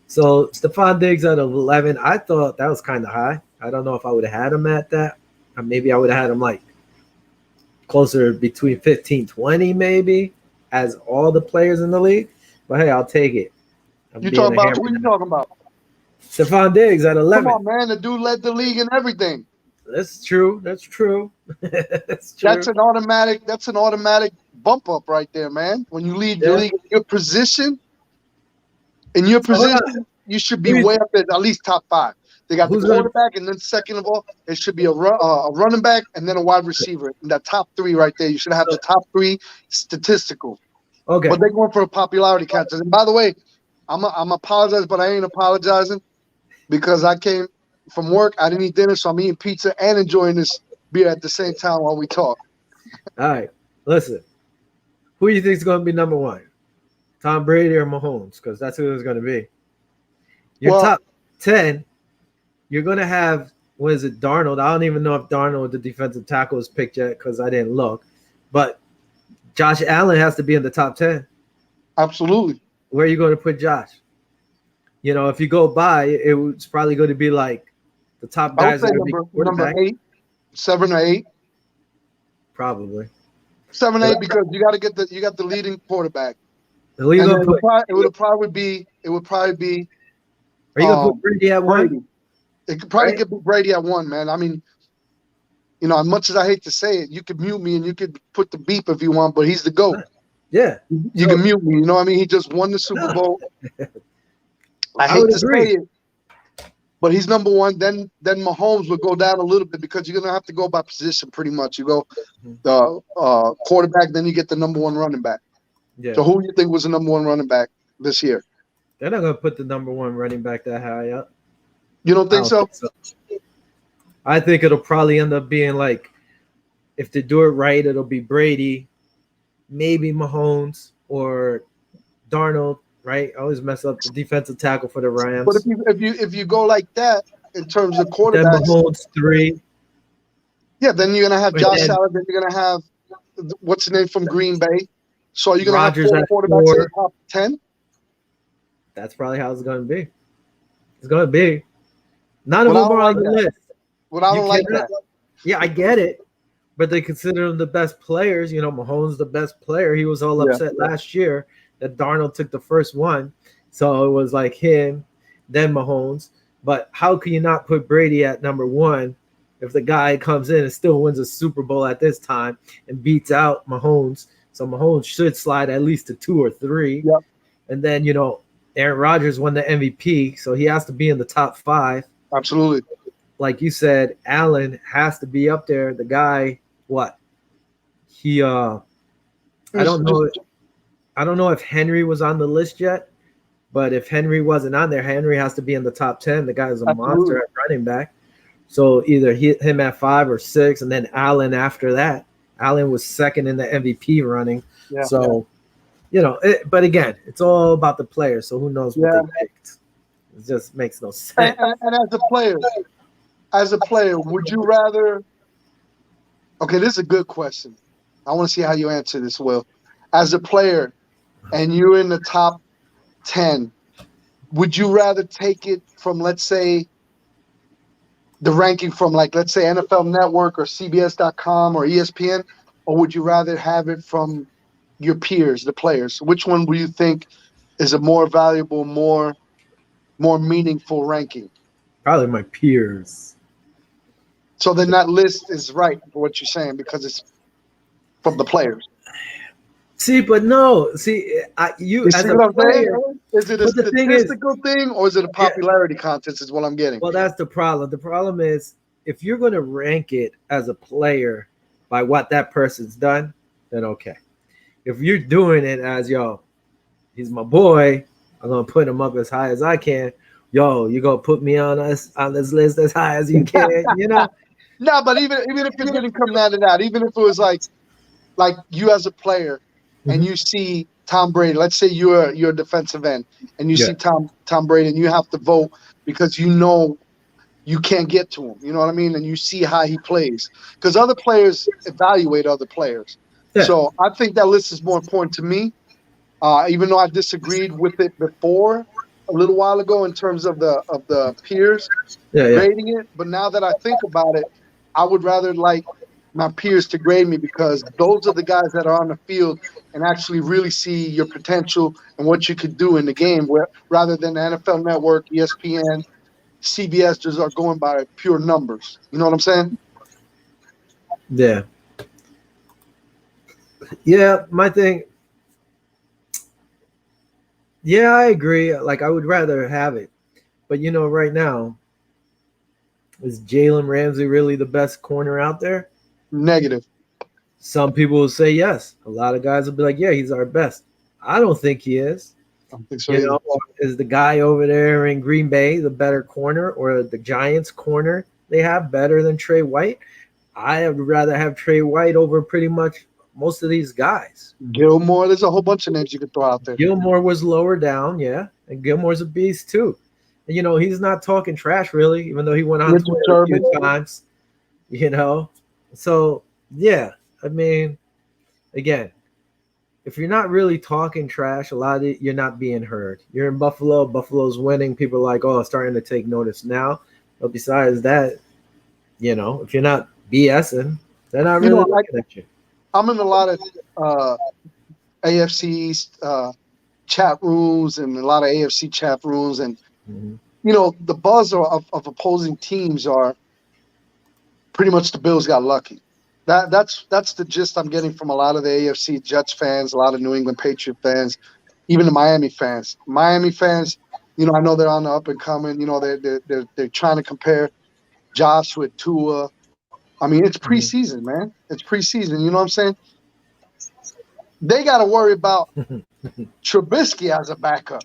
S1: So Stephon Diggs at 11, I thought that was kind of high. I don't know if I would have had him at that. Or maybe I would have had him like closer between 15, 20 maybe as all the players in the league. But hey, I'll take it.
S2: Who you talking about?
S1: Stephon Diggs at 11.
S2: Come on, man. The dude led the league in everything.
S1: That's true. That's true.
S2: That's an automatic bump up right there, man. When you lead the league in your position, you should be way up at least top 5. They got the quarterback, and then second of all, it should be a running back and then a wide receiver. In that top 3 right there, you should have the top 3 statistical.
S1: Okay.
S2: But they're going for a popularity contest. And by the way, I'm apologizing, but I ain't apologizing because I came from work. I didn't eat dinner, so I'm eating pizza and enjoying this beer at the same time while we talk.
S1: All right. Listen. Who do you think is going to be number 1? Tom Brady or Mahomes? Because that's who it's going to be. Your top 10, you're going to have, Darnold? I don't even know if Darnold, the defensive tackle, is picked yet because I didn't look. But Josh Allen has to be in the top 10.
S2: Absolutely.
S1: Where are you going to put Josh? If you go by, it's probably going to be like the top guys are going to be
S2: number 8, 7 or 8.
S1: Probably
S2: 7 or 8 because you got the leading quarterback.
S1: It would
S2: probably be.
S1: Are you going to put Brady at 1?
S2: It could probably get Brady at 1, man. I mean, as much as I hate to say it, you could mute me and you could put the beep if you want, but he's the GOAT.
S1: Yeah.
S2: You can mute me. You know what I mean? He just won the Super Bowl. I hate to say it, but he's number 1. Then Mahomes would go down a little bit because you're going to have to go by position pretty much. You go the quarterback, then you get the number 1 running back. Yeah. So who do you think was the number 1 running back this year?
S1: They're not going to put the number 1 running back that high up.
S2: You don't think so?
S1: I think it'll probably end up being like, if they do it right, it'll be Brady, maybe Mahomes or Darnold. Right, I always mess up the defensive tackle for the Rams.
S2: But if you go like that in terms of quarterbacks,
S1: then Mahomes 3.
S2: Yeah, then you're gonna have Josh Allen. Then you're gonna have what's the name from Green Bay. So are you going to have
S1: Rodgers
S2: four
S1: at
S2: quarterbacks in the
S1: 4.
S2: top 10?
S1: That's probably how it's going to be. It's going to be. None of
S2: Well, I
S1: them
S2: don't
S1: are on
S2: like
S1: the
S2: that.
S1: list.
S2: Well, I
S1: You
S2: don't like
S1: cannot.
S2: that.
S1: Yeah, I get it, but they consider him the best players. You know, Mahomes the best player. He was all
S2: Yeah.
S1: upset last year that Darnold took the first one, so it was like him, then Mahomes. But how can you not put Brady at number one if the guy comes in and still wins a Super Bowl at this time and beats out Mahomes? So Mahomes should slide at least to 2 or 3.
S2: Yep.
S1: And then Aaron Rodgers won the MVP, so he has to be in the top 5.
S2: Absolutely.
S1: Like you said, Allen has to be up there. The guy, what he I don't know. I don't know if Henry was on the list yet, but if Henry wasn't on there, Henry has to be in the top 10. The guy is a
S2: Absolutely.
S1: monster at running back. So either him at 5 or 6, and then Allen after that. Allen was second in the MVP running.
S2: Yeah.
S1: So but again, it's all about the players. So who knows what
S2: Yeah.
S1: they picked? It just makes no sense.
S2: And as a player, would you rather? Okay, this is a good question. I want to see how you answer this, Will. As a player, and you're in the top 10, would you rather take it from, let's say, the ranking from, like, let's say NFL Network or CBS.com or ESPN, or would you rather have it from your peers, the players? Which one would you think is a more valuable, more meaningful ranking?
S1: Probably my peers.
S2: So then that list is right for what you're saying because it's from the players.
S1: See, but no. See, you as
S2: see
S1: a
S2: what I'm saying?
S1: player.
S2: Is it a
S1: But the thing is,
S2: statistical thing or is it a popularity contest is what I'm getting.
S1: well, that's the problem. The problem is if you're going to rank it as a player by what that person's done, then okay. If you're doing it as, he's my boy, I'm going to put him up as high as I can. You're going to put me on this list as high as you can,
S2: No, but even if it didn't come down to that, even if it was like you as a player and you see Tom Brady, let's say you're a defensive end and you see Tom Brady and you have to vote because you can't get to him. You know what I mean? And you see how he plays. Because other players evaluate other players.
S1: Yeah.
S2: So I think that list is more important to me, even though I disagreed with it before a little while ago in terms of the peers grading it. But now that I think about it, I would rather like my peers to grade me because those are the guys that are on the field and actually really see your potential and what you could do in the game, rather than the NFL Network, ESPN, CBS just are going by pure numbers. You know what I'm saying?
S1: Yeah. Yeah, my thing. Yeah, I agree. Like, I would rather have it. But, right now, is Jalen Ramsey really the best corner out there?
S2: Negative.
S1: Some people will say yes. A lot of guys will be like, yeah, he's our best. I don't think he is.
S2: I don't think so either.
S1: Is the guy over there in Green Bay the better corner, or the Giants corner they have better than Trey White? I would rather have Trey White over pretty much most of these guys.
S2: Gilmore, there's a whole bunch of names you could throw out there.
S1: Gilmore was lower down, yeah. And Gilmore's a beast too. And, he's not talking trash really, even though he went on Twitter a few times. So yeah, I mean, again, if you're not really talking trash, a lot of it, you're not being heard. You're in Buffalo. Buffalo's winning. People are like, oh, it's starting to take notice now. But besides that, if you're not BSing, they're not really looking at you.
S2: I'm in a lot of AFC chat rooms and a lot of AFC chat rooms, and the buzz of opposing teams are pretty much the Bills got lucky. That's the gist I'm getting from a lot of the AFC Jets fans, a lot of New England Patriot fans, even the Miami fans. Miami fans, I know they're on the up and coming. They're trying to compare Josh with Tua. I mean, it's preseason, man. It's preseason. You know what I'm saying? They got to worry about Trubisky as a backup.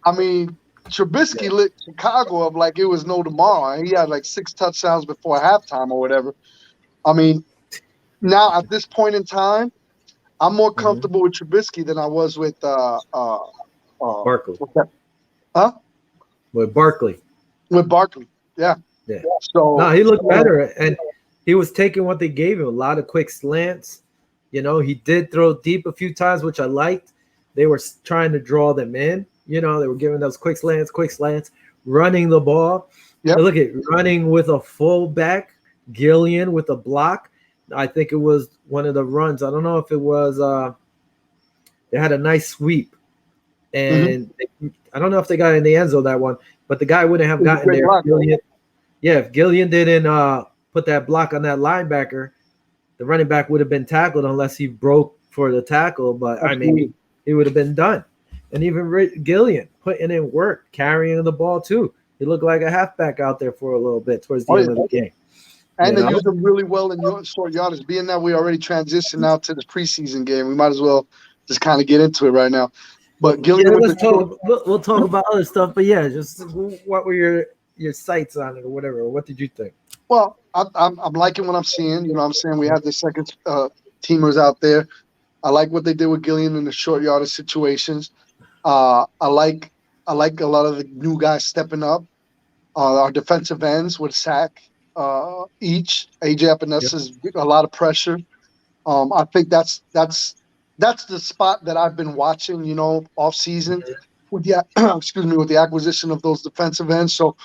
S2: I mean, Trubisky lit Chicago up like it was no tomorrow. He had like 6 touchdowns before halftime or whatever. I mean, now at this point in time, I'm more comfortable with Trubisky than I was with
S1: Barkley.
S2: Huh?
S1: With Barkley.
S2: With Barkley, yeah.
S1: Yeah.
S2: So
S1: no, he looked better, and he was taking what they gave him. A lot of quick slants, He did throw deep a few times, which I liked. They were trying to draw them in. They were giving those quick slants, running the ball.
S2: Yep.
S1: Look at running with a fullback, Gillian with a block. I think it was one of the runs. I don't know if it was. They had a nice sweep,
S2: Mm-hmm.
S1: and I don't know if they got in the end zone that one, but the guy wouldn't have
S2: It was a
S1: gotten
S2: great
S1: there.
S2: block, though.
S1: Yeah, if Gillian didn't put that block on that linebacker, the running back would have been tackled unless he broke for the tackle. But I mean,
S2: Absolutely.
S1: he would have been done. And even Gillian putting in work, carrying the ball too. He looked like a halfback out there for a little bit towards
S2: Oh,
S1: the
S2: yeah.
S1: end of the game. You
S2: And they
S1: know,
S2: used them really well in your short yardage. Being that we already transitioned now to the preseason game, we might as well just kind of get into it right now.
S1: well,
S2: But
S1: yeah.
S2: Gillian with
S1: Let's
S2: the short.
S1: talk. We'll talk about other stuff. But yeah, just what were your sights on it or whatever? What did you think?
S2: Well, I'm liking what I'm seeing. You know what I'm saying? We have the second teamers out there. I like what they did with Gillian in the short yardage situations. I like a lot of the new guys stepping up. Our defensive ends with sack each. AJ
S1: Yep.
S2: Epenesa's a lot of pressure. I think that's the spot that I've been watching. Off season with the excuse me, with the acquisition of those defensive ends. So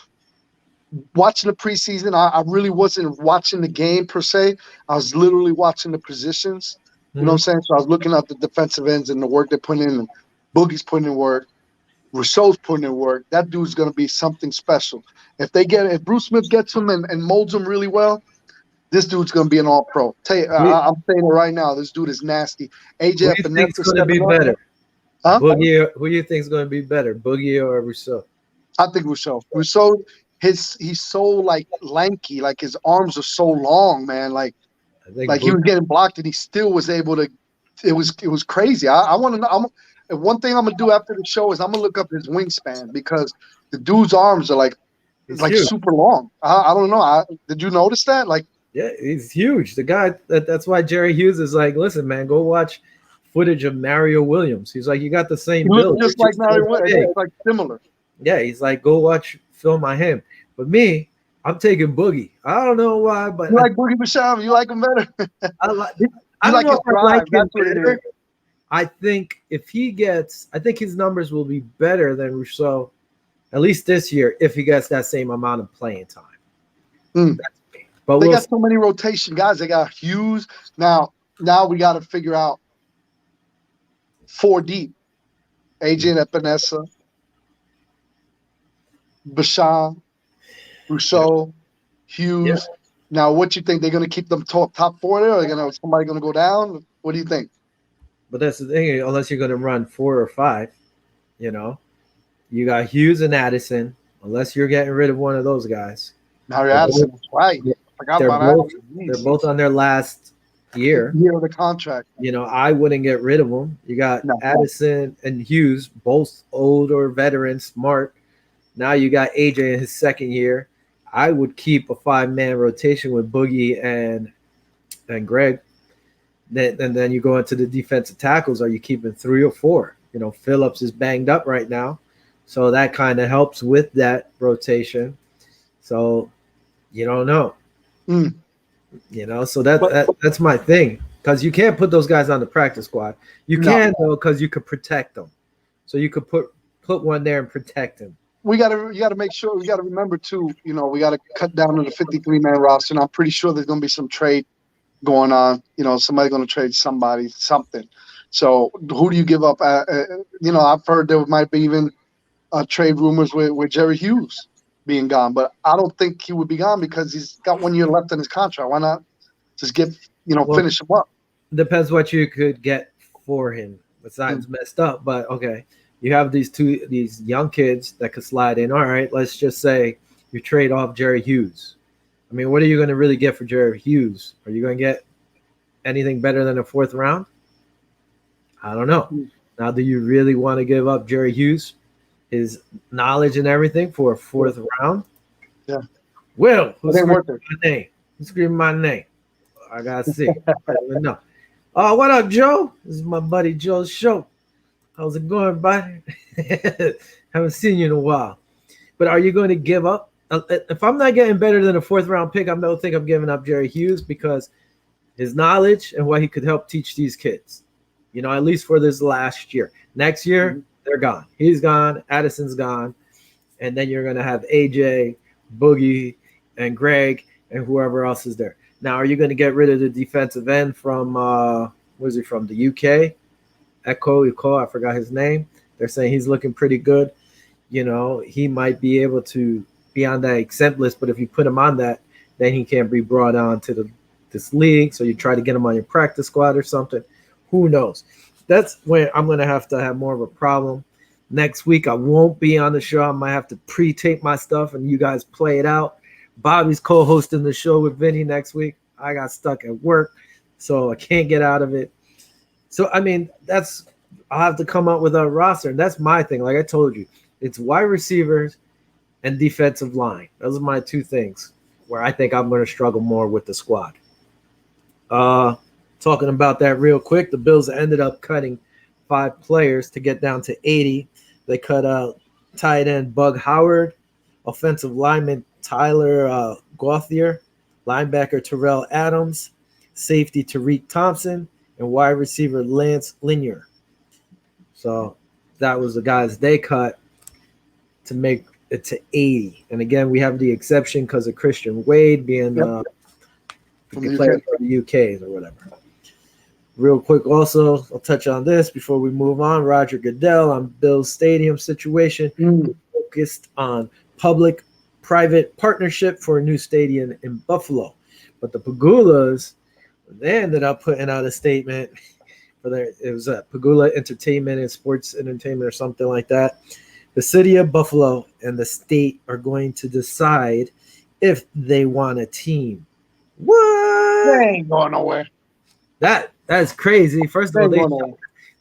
S2: watching the preseason, I really wasn't watching the game per se. I was literally watching the positions. You know what I'm
S1: Mm-hmm.
S2: saying? So I was looking at the defensive ends and the work they're putting in. And Boogie's putting in work. Rousseau's putting in work. That dude's gonna be something special. If Bruce Smith gets him and molds him really well, this dude's gonna be an all pro. I'm saying it right now. This dude is nasty. AJ
S1: Who you think's
S2: Epinesa
S1: going to be
S2: stepping up.
S1: better?
S2: Huh?
S1: Boogie, who you think's going to be better, Boogie or Rousseau?
S2: I think Rousseau. Rousseau, he's so like lanky, like his arms are so long, man.
S1: I think
S2: Like he
S1: Boogie.
S2: was getting blocked and he still was able to. It was crazy. I want to know. And one thing I'm gonna do after the show is I'm gonna look up his wingspan because the dude's arms are like
S1: He's
S2: like
S1: huge.
S2: super long. I don't know. Did you notice that? Like
S1: Yeah, he's huge. The guy that's why Jerry Hughes is like, listen, man, go watch footage of Mario Williams. He's like, you got the
S2: he
S1: same
S2: looks
S1: build. You're
S2: just like
S1: just so
S2: Mario.
S1: big.
S2: It's like similar.
S1: Yeah, he's like, go watch film on him. But me, I'm taking Boogie. I don't know why, but
S2: You like Boogie Basham? You like him better?
S1: I like. I
S2: You
S1: don't
S2: like
S1: know
S2: his
S1: if I like
S2: drive.
S1: him
S2: That's what it is.
S1: better. I think I think his numbers will be better than Rousseau, at least this year, if he gets that same amount of playing time.
S2: Mm.
S1: That's me. But
S2: They
S1: we'll
S2: got
S1: see.
S2: so many rotation guys. They got Hughes. Now we got to figure out four deep. AJ Epinesa, Basham,
S1: Yep.
S2: Rousseau,
S1: Yeah.
S2: Hughes. Now, what you think? They're going to keep them top four there? Or somebody going to go down? What do you think?
S1: But that's the thing, unless you're going to run 4 or 5, you know, you got Hughes and Addison. Unless you're getting rid of one of those guys,
S2: Harry
S1: they're both
S2: Addison. That's right. Forgot
S1: they're
S2: about
S1: both
S2: Addison.
S1: they're
S2: Jeez.
S1: both on their last year.
S2: Year of the contract.
S1: I wouldn't get rid of them. You got
S2: No.
S1: Addison and Hughes, both older veterans, smart. Now you got AJ in his second year. I would keep a 5-man rotation with Boogie and Greg. Then you go into the defensive tackles. Are you keeping 3 or 4? Phillips is banged up right now, so that kind of helps with that rotation. So you don't know.
S2: Mm.
S1: So that's my thing, because you can't put those guys on the practice squad. You
S2: No.
S1: can though, because you could protect them. So you could put one there and protect him.
S2: You got to make sure. We got to remember too. We got to cut down to the 53-man roster, and I'm pretty sure there's going to be some trade going on. Somebody's going to trade somebody something. So who do you give up? I've heard there might be even trade rumors with Jerry Hughes being gone, but I don't think he would be gone because he's got 1 year left in his contract. Why not just
S1: Well,
S2: finish him up?
S1: depends what you could get for him. Besides messed up, but okay. You have these young kids that could slide in. All right, let's just say you trade off Jerry Hughes. I mean, what are you going to really get for Jerry Hughes? Are you going to get anything better than a 4th round? I don't know. Now, do you really want to give up Jerry Hughes, his knowledge and everything, for a 4th round?
S2: Yeah.
S1: Will, who's
S2: It ain't
S1: screaming
S2: worth it.
S1: my name? Who's screaming my name? I got to see. I don't even know. Oh, what up, Joe? This is my buddy Joe's show. How's it going, buddy? Haven't seen you in a while. But are you going to give up? If I'm not getting better than a 4th round pick, I don't think I'm giving up Jerry Hughes, because his knowledge and what he could help teach these kids. At least for this last year. Next year,
S2: Mhm.
S1: they're gone. He's gone. Addison's gone. And then you're going to have AJ, Boogie, and Greg, and whoever else is there. Now, are you going to get rid of the defensive end from, where's he from? The UK? Echo, I forgot his name. They're saying he's looking pretty good. He might be able to be on that exempt list, but if you put him on that, then he can't be brought on to this league. So you try to get him on your practice squad or something. Who knows? That's where I'm going to have more of a problem. Next week, I won't be on the show. I might have to pre-tape my stuff and you guys play it out. Bobby's co-hosting the show with Vinny next week. I got stuck at work, so I can't get out of it. So, I'll have to come up with a roster. And that's my thing. Like I told you, it's wide receivers and defensive line. Those are my two things where I think I'm going to struggle more with the squad. Talking about that real quick, the Bills ended up cutting 5 players to get down to 80. They cut tight end Bug Howard, offensive lineman Tyler Gauthier, linebacker Terrell Adams, safety Tariq Thompson, and wide receiver Lance Linier. So that was the guys they cut to make it to 80. And again, we have the exception because of Christian Wade being
S2: From the
S1: player
S2: UK.
S1: for the UKs or whatever. Real quick, also, I'll touch on this before we move on. Roger Goodell on Bill's stadium situation focused on public-private partnership for a new stadium in Buffalo. But the Pagulas, they ended up putting out a statement for it was a Pagula Entertainment and Sports Entertainment or something like that. The city of Buffalo and the state are going to decide if they want a team. What?
S2: They ain't going nowhere.
S1: That's crazy. First of all,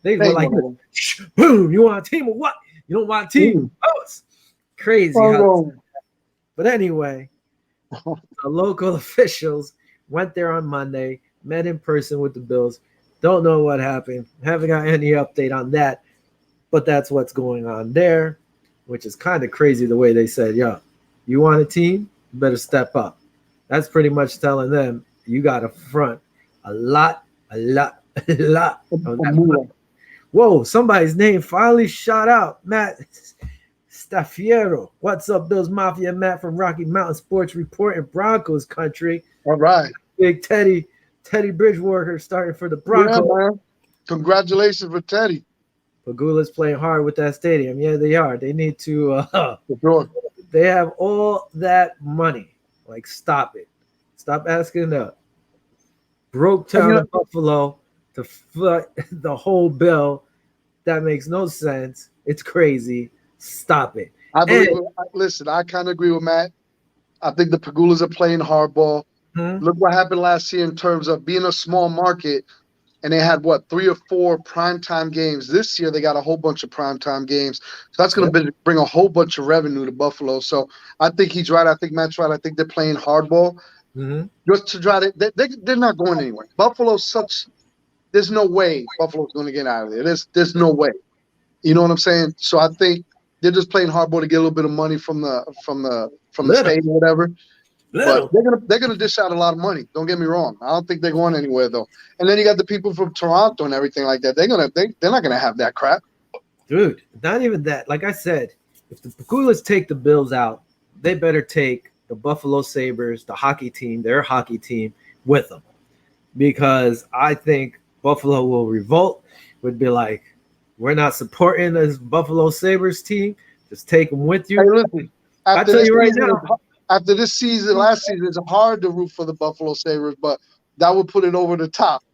S1: they were like, boom, you want a team or what? You don't want a team? Oh, it's crazy. But anyway, the local officials went there on Monday, met in person with the Bills. Don't know what happened. Haven't got any update on that. But that's what's going on there, which is kind of crazy the way they said, yo, you want a team? You better step up. That's pretty much telling them you got to front a lot. Whoa, somebody's name finally shot out. Matt Staffiero. What's up, Bills Mafia? Matt from Rocky Mountain Sports Report in Broncos country.
S2: All right.
S1: Big Teddy Bridgewater starting for the Broncos.
S2: Yeah, man. Congratulations for Teddy.
S1: Pagula's playing hard with that stadium. Yeah, they are. They need to they have all that money. Like, stop it. Stop asking the broke town of Buffalo to foot the whole bill. That makes no sense. It's crazy. Stop it.
S2: Listen, I kind of agree with Matt. I think the Pagulas are playing hardball. Look what happened last year in terms of being a small market, and they had, 3 or 4 primetime games. This year, they got a whole bunch of primetime games. So that's going to bring a whole bunch of revenue to Buffalo. So I think he's right. I think Matt's right. I think they're playing hardball. Just to try to – they're not going anywhere. There's no way Buffalo's going to get out of there. There's no way. You know what I'm saying? So I think they're just playing hardball to get a little bit of money from the state or whatever. But they're gonna dish out a lot of money. Don't get me wrong. I don't think they're going anywhere though. And then you got the people from Toronto and everything like that. They're not gonna have that crap.
S1: Dude, not even that. Like I said, if the Pagulas take the Bills out, they better take the Buffalo Sabres, the hockey team, their hockey team, with them. Because I think Buffalo will revolt, would be like, we're not supporting this Buffalo Sabres team. Just take them with you.
S2: Hey, listen,
S1: I tell you right now.
S2: After this season, last season, it's hard to root for the Buffalo Sabres, but that would put it over the top.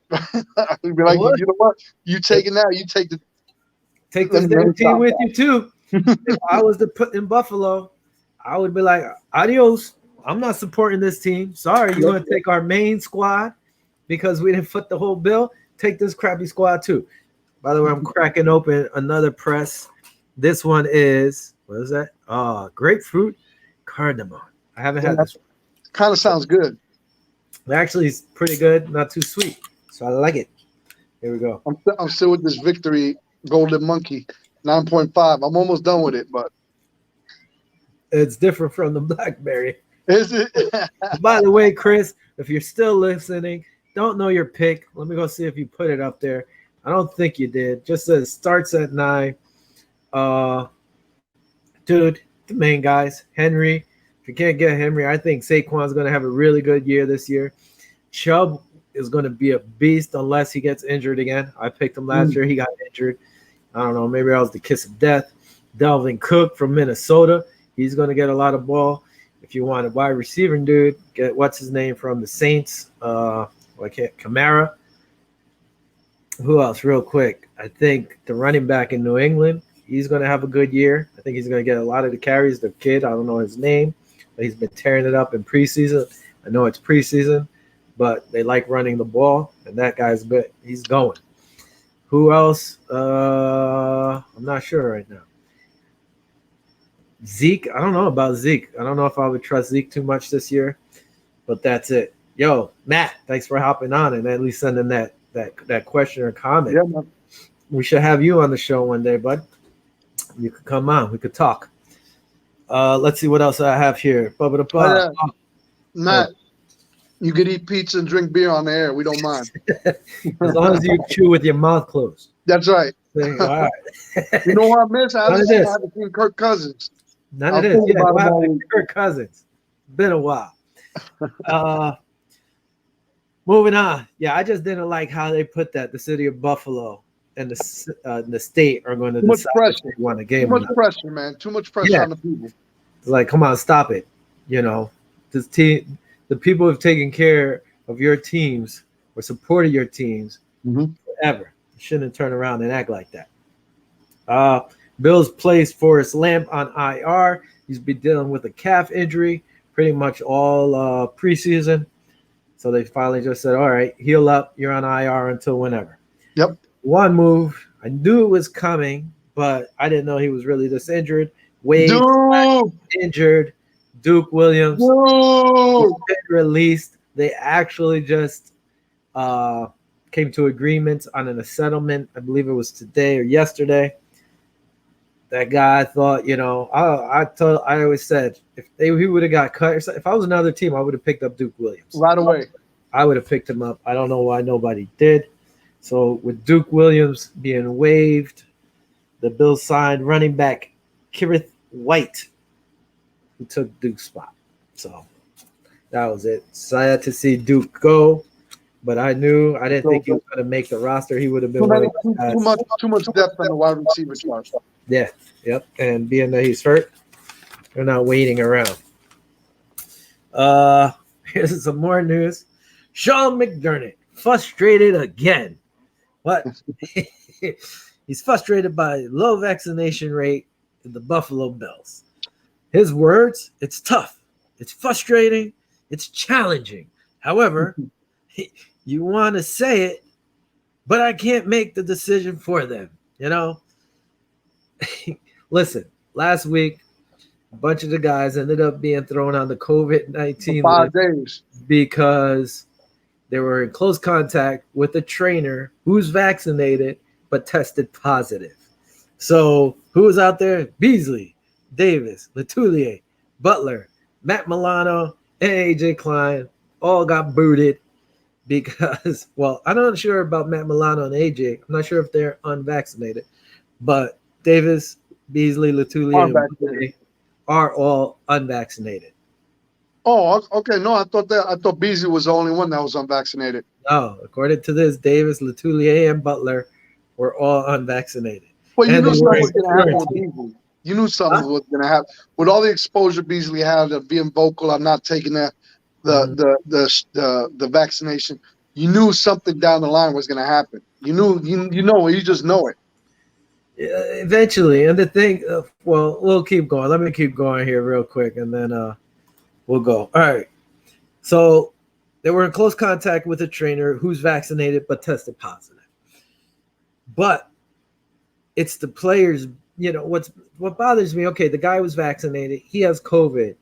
S2: You'd be like, you know what? You take it now. You take this
S1: damn team with you too. If I was to put in Buffalo, I would be like, adios. I'm not supporting this team. Sorry, you're going to take our main squad because we didn't foot the whole bill. Take this crappy squad too. By the way, I'm cracking open another press. This one is, what is that? Grapefruit cardamom. I haven't had this one.
S2: Kind of sounds good.
S1: Actually, it's pretty good, not too sweet. So I like it. Here we go.
S2: I'm still with this Victory Golden Monkey 9.5. I'm almost done with it, but
S1: it's different from the Blackberry.
S2: Is it?
S1: By the way, Chris, if you're still listening, don't know your pick. Let me go see if you put it up there. I don't think you did. Just says starts at 9. Uh, dude, the main guys, Henry. If you can't get Henry, I think Saquon's going to have a really good year this year. Chubb is going to be a beast unless he gets injured again. I picked him last
S2: Mm.
S1: year. He got injured. I don't know. Maybe I was the kiss of death. Delvin Cook from Minnesota. He's going to get a lot of ball. If you want a wide receiver, dude, get what's his name from the Saints? Kamara. Who else? Real quick. I think the running back in New England. He's going to have a good year. I think he's going to get a lot of the carries. The kid, I don't know his name, but he's been tearing it up in preseason. I know it's preseason, but they like running the ball, and that he's going. Who else? I'm not sure right now. Zeke, I don't know about Zeke. I don't know if I would trust Zeke too much this year, but that's it. Yo, Matt, thanks for hopping on and at least sending that question or comment.
S2: Yeah, man.
S1: We should have you on the show one day, bud. You could come on. We could talk. Let's see what else I have here.
S2: Yeah. Matt, you could eat pizza and drink beer on the air. We don't mind.
S1: As long as you chew with your mouth closed.
S2: That's right.
S1: All right.
S2: You know what I miss? I haven't seen Kirk Cousins.
S1: None of this. Yeah, what happened to Kirk Cousins? Been a while. Moving on. Yeah, I just didn't like how they put that. The city of Buffalo and the state are going to decide if they won a game.
S2: Too much pressure, man. Too much pressure on the people.
S1: It's like, come on, stop it. This team, the people who've taken care of your teams or supported your teams forever. You shouldn't turn around and act like that. Bills placed Forrest Lamp on IR. He's been dealing with a calf injury pretty much all preseason. So they finally just said, all right, heal up. You're on IR until whenever.
S2: Yep.
S1: One move. I knew it was coming, but I didn't know he was really this injured. Wade injured. Duke Williams been released. They actually just came to agreements on a settlement. I believe it was today or yesterday. That guy, I thought, I always said he would have got cut. If I was another team, I would have picked up Duke Williams
S2: right away.
S1: I would have picked him up. I don't know why nobody did. So with Duke Williams being waived, the Bills signed running back Kyrith White, who took Duke's spot. So that was it. Sad to see Duke go, but I didn't think he was going to make the roster. He would have been
S2: too much depth on the wide receiver spot.
S1: Yeah, yep. And being that he's hurt, they're not waiting around. Here's some more news. Sean McDermott frustrated again. What? He's frustrated by low vaccination rate in the Buffalo Bills. His words, it's tough, it's frustrating, it's challenging. However, you want to say it, but I can't make the decision for them, Listen, last week, a bunch of the guys ended up being thrown on the COVID-19
S2: 5 days
S1: because they were in close contact with a trainer who's vaccinated but tested positive. So who was out there? Beasley, Davis, Letelier, Butler, Matt Milano, and AJ Klein all got booted because, I'm not sure about Matt Milano and AJ. I'm not sure if they're unvaccinated, but Davis, Beasley, Letelier, and Butler are all unvaccinated.
S2: Oh, okay. No, I thought Beasley was the only one that was unvaccinated.
S1: No, according to this, Davis, Letelier, and Butler were all unvaccinated.
S2: Well, you knew something was going to happen with Beasley. You knew something was going to happen with all the exposure Beasley had of being vocal. I'm not taking the vaccination. You knew something down the line was going to happen. You just know it.
S1: Eventually, and the thing, we'll keep going. Let me keep going here real quick, and then we'll go. All right. So they were in close contact with a trainer who's vaccinated but tested positive. But it's the players, what bothers me, okay, the guy was vaccinated, he has COVID,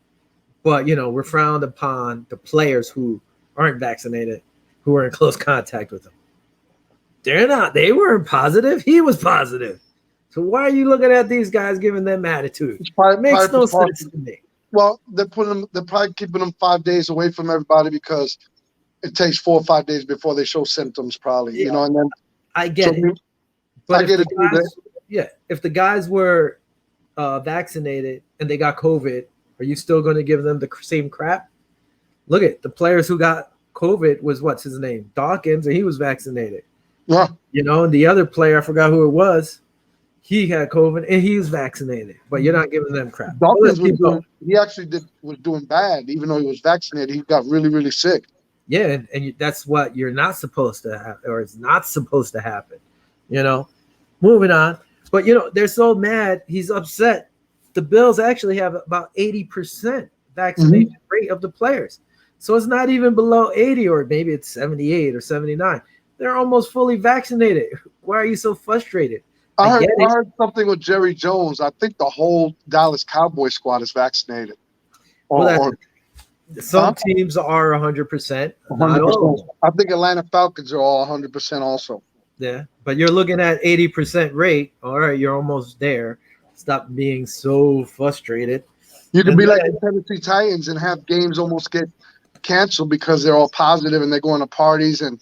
S1: but, we're frowned upon the players who aren't vaccinated, who are in close contact with him. They weren't positive. He was positive. So why are you looking at these guys giving them attitude? It makes no sense to me.
S2: Well, they're probably keeping them 5 days away from everybody because it takes 4 or 5 days before they show symptoms, probably.
S1: Yeah,
S2: And then
S1: I
S2: so
S1: get it. But
S2: I
S1: if
S2: get
S1: the
S2: it too.
S1: guys, yeah, if the guys were vaccinated and they got COVID, are you still going to give them the same crap? Look at the players who got COVID was what's his name, Dawkins, and he was vaccinated.
S2: Yeah.
S1: And the other player, I forgot who it was, he had COVID and he was vaccinated, but you're not giving them crap. We'll
S2: Dawkins
S1: let
S2: was
S1: people
S2: doing. He actually was doing bad, even though he was vaccinated. He got really, really sick.
S1: Yeah, that's what you're not supposed to have, or it's not supposed to happen. You know, moving on. But they're so mad. He's upset. The Bills actually have about 80% vaccination rate of the players, so it's not even below 80, or maybe it's 78 or 79. They're almost fully vaccinated. Why are you so frustrated? I
S2: I heard.
S1: get
S2: I
S1: it.
S2: heard something with Jerry Jones. I think the whole Dallas Cowboy squad is vaccinated.
S1: Well,
S2: Or, or
S1: some teams are 100%, not all of
S2: 100%.
S1: them.
S2: I think Atlanta Falcons are all 100% also.
S1: Yeah, but you're looking at 80% rate. All right, you're almost there. Stop being so frustrated.
S2: You could
S1: And
S2: be like
S1: then,
S2: the Tennessee Titans and have games almost get canceled because they're all positive and they're going to parties and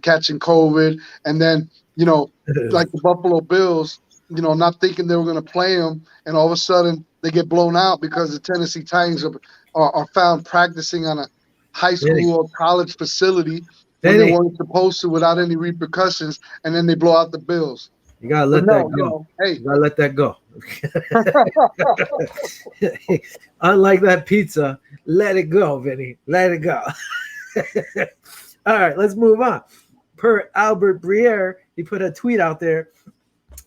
S2: catching COVID. And then, like the Buffalo Bills, not thinking they were going to play them. And all of a sudden they get blown out because the Tennessee Titans are found practicing on a high
S1: Vinny,
S2: school or college facility when they
S1: Vinny,
S2: weren't supposed to without any repercussions. And then they blow out the Bills.
S1: you gotta
S2: But
S1: let that
S2: no,
S1: go.
S2: hey.
S1: You gotta let that go. Unlike that pizza, let it go, Vinny. Let it go. All right, let's move on. Per Albert Breer, he put a tweet out there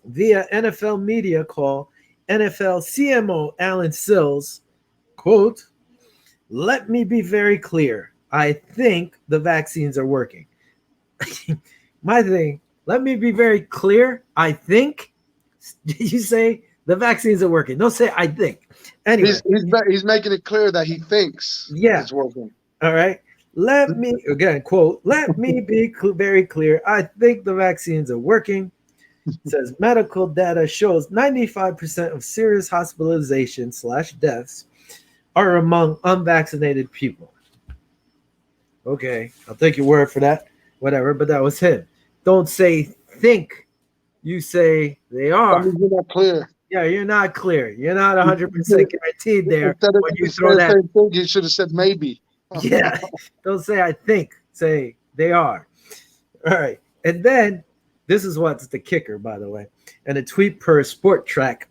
S1: via NFL media call. NFL CMO Alan Sills, quote, "Let me be very clear. I think the vaccines are working." My thing, let me be very clear. I think. Did you say the vaccines are working? Don't say I think. Anyway,
S2: He's making it clear that he thinks
S1: yeah.
S2: it's working.
S1: All right. Let me, again, quote, "Let me be very clear. I think the vaccines are working." It says medical data shows 95% of serious hospitalization/deaths are among unvaccinated people. Okay, I'll take your word for that. Whatever, but that was him. Don't say think. You say they
S2: That
S1: are.
S2: means you're not clear.
S1: Yeah, you're not clear. You're not 100% guaranteed there when you
S2: Instead
S1: throw
S2: of
S1: that.
S2: saying think, you should have said maybe.
S1: Yeah, don't say I think. Say they are. All right. And then this is what's the kicker, by the way. And a tweet per Sport Track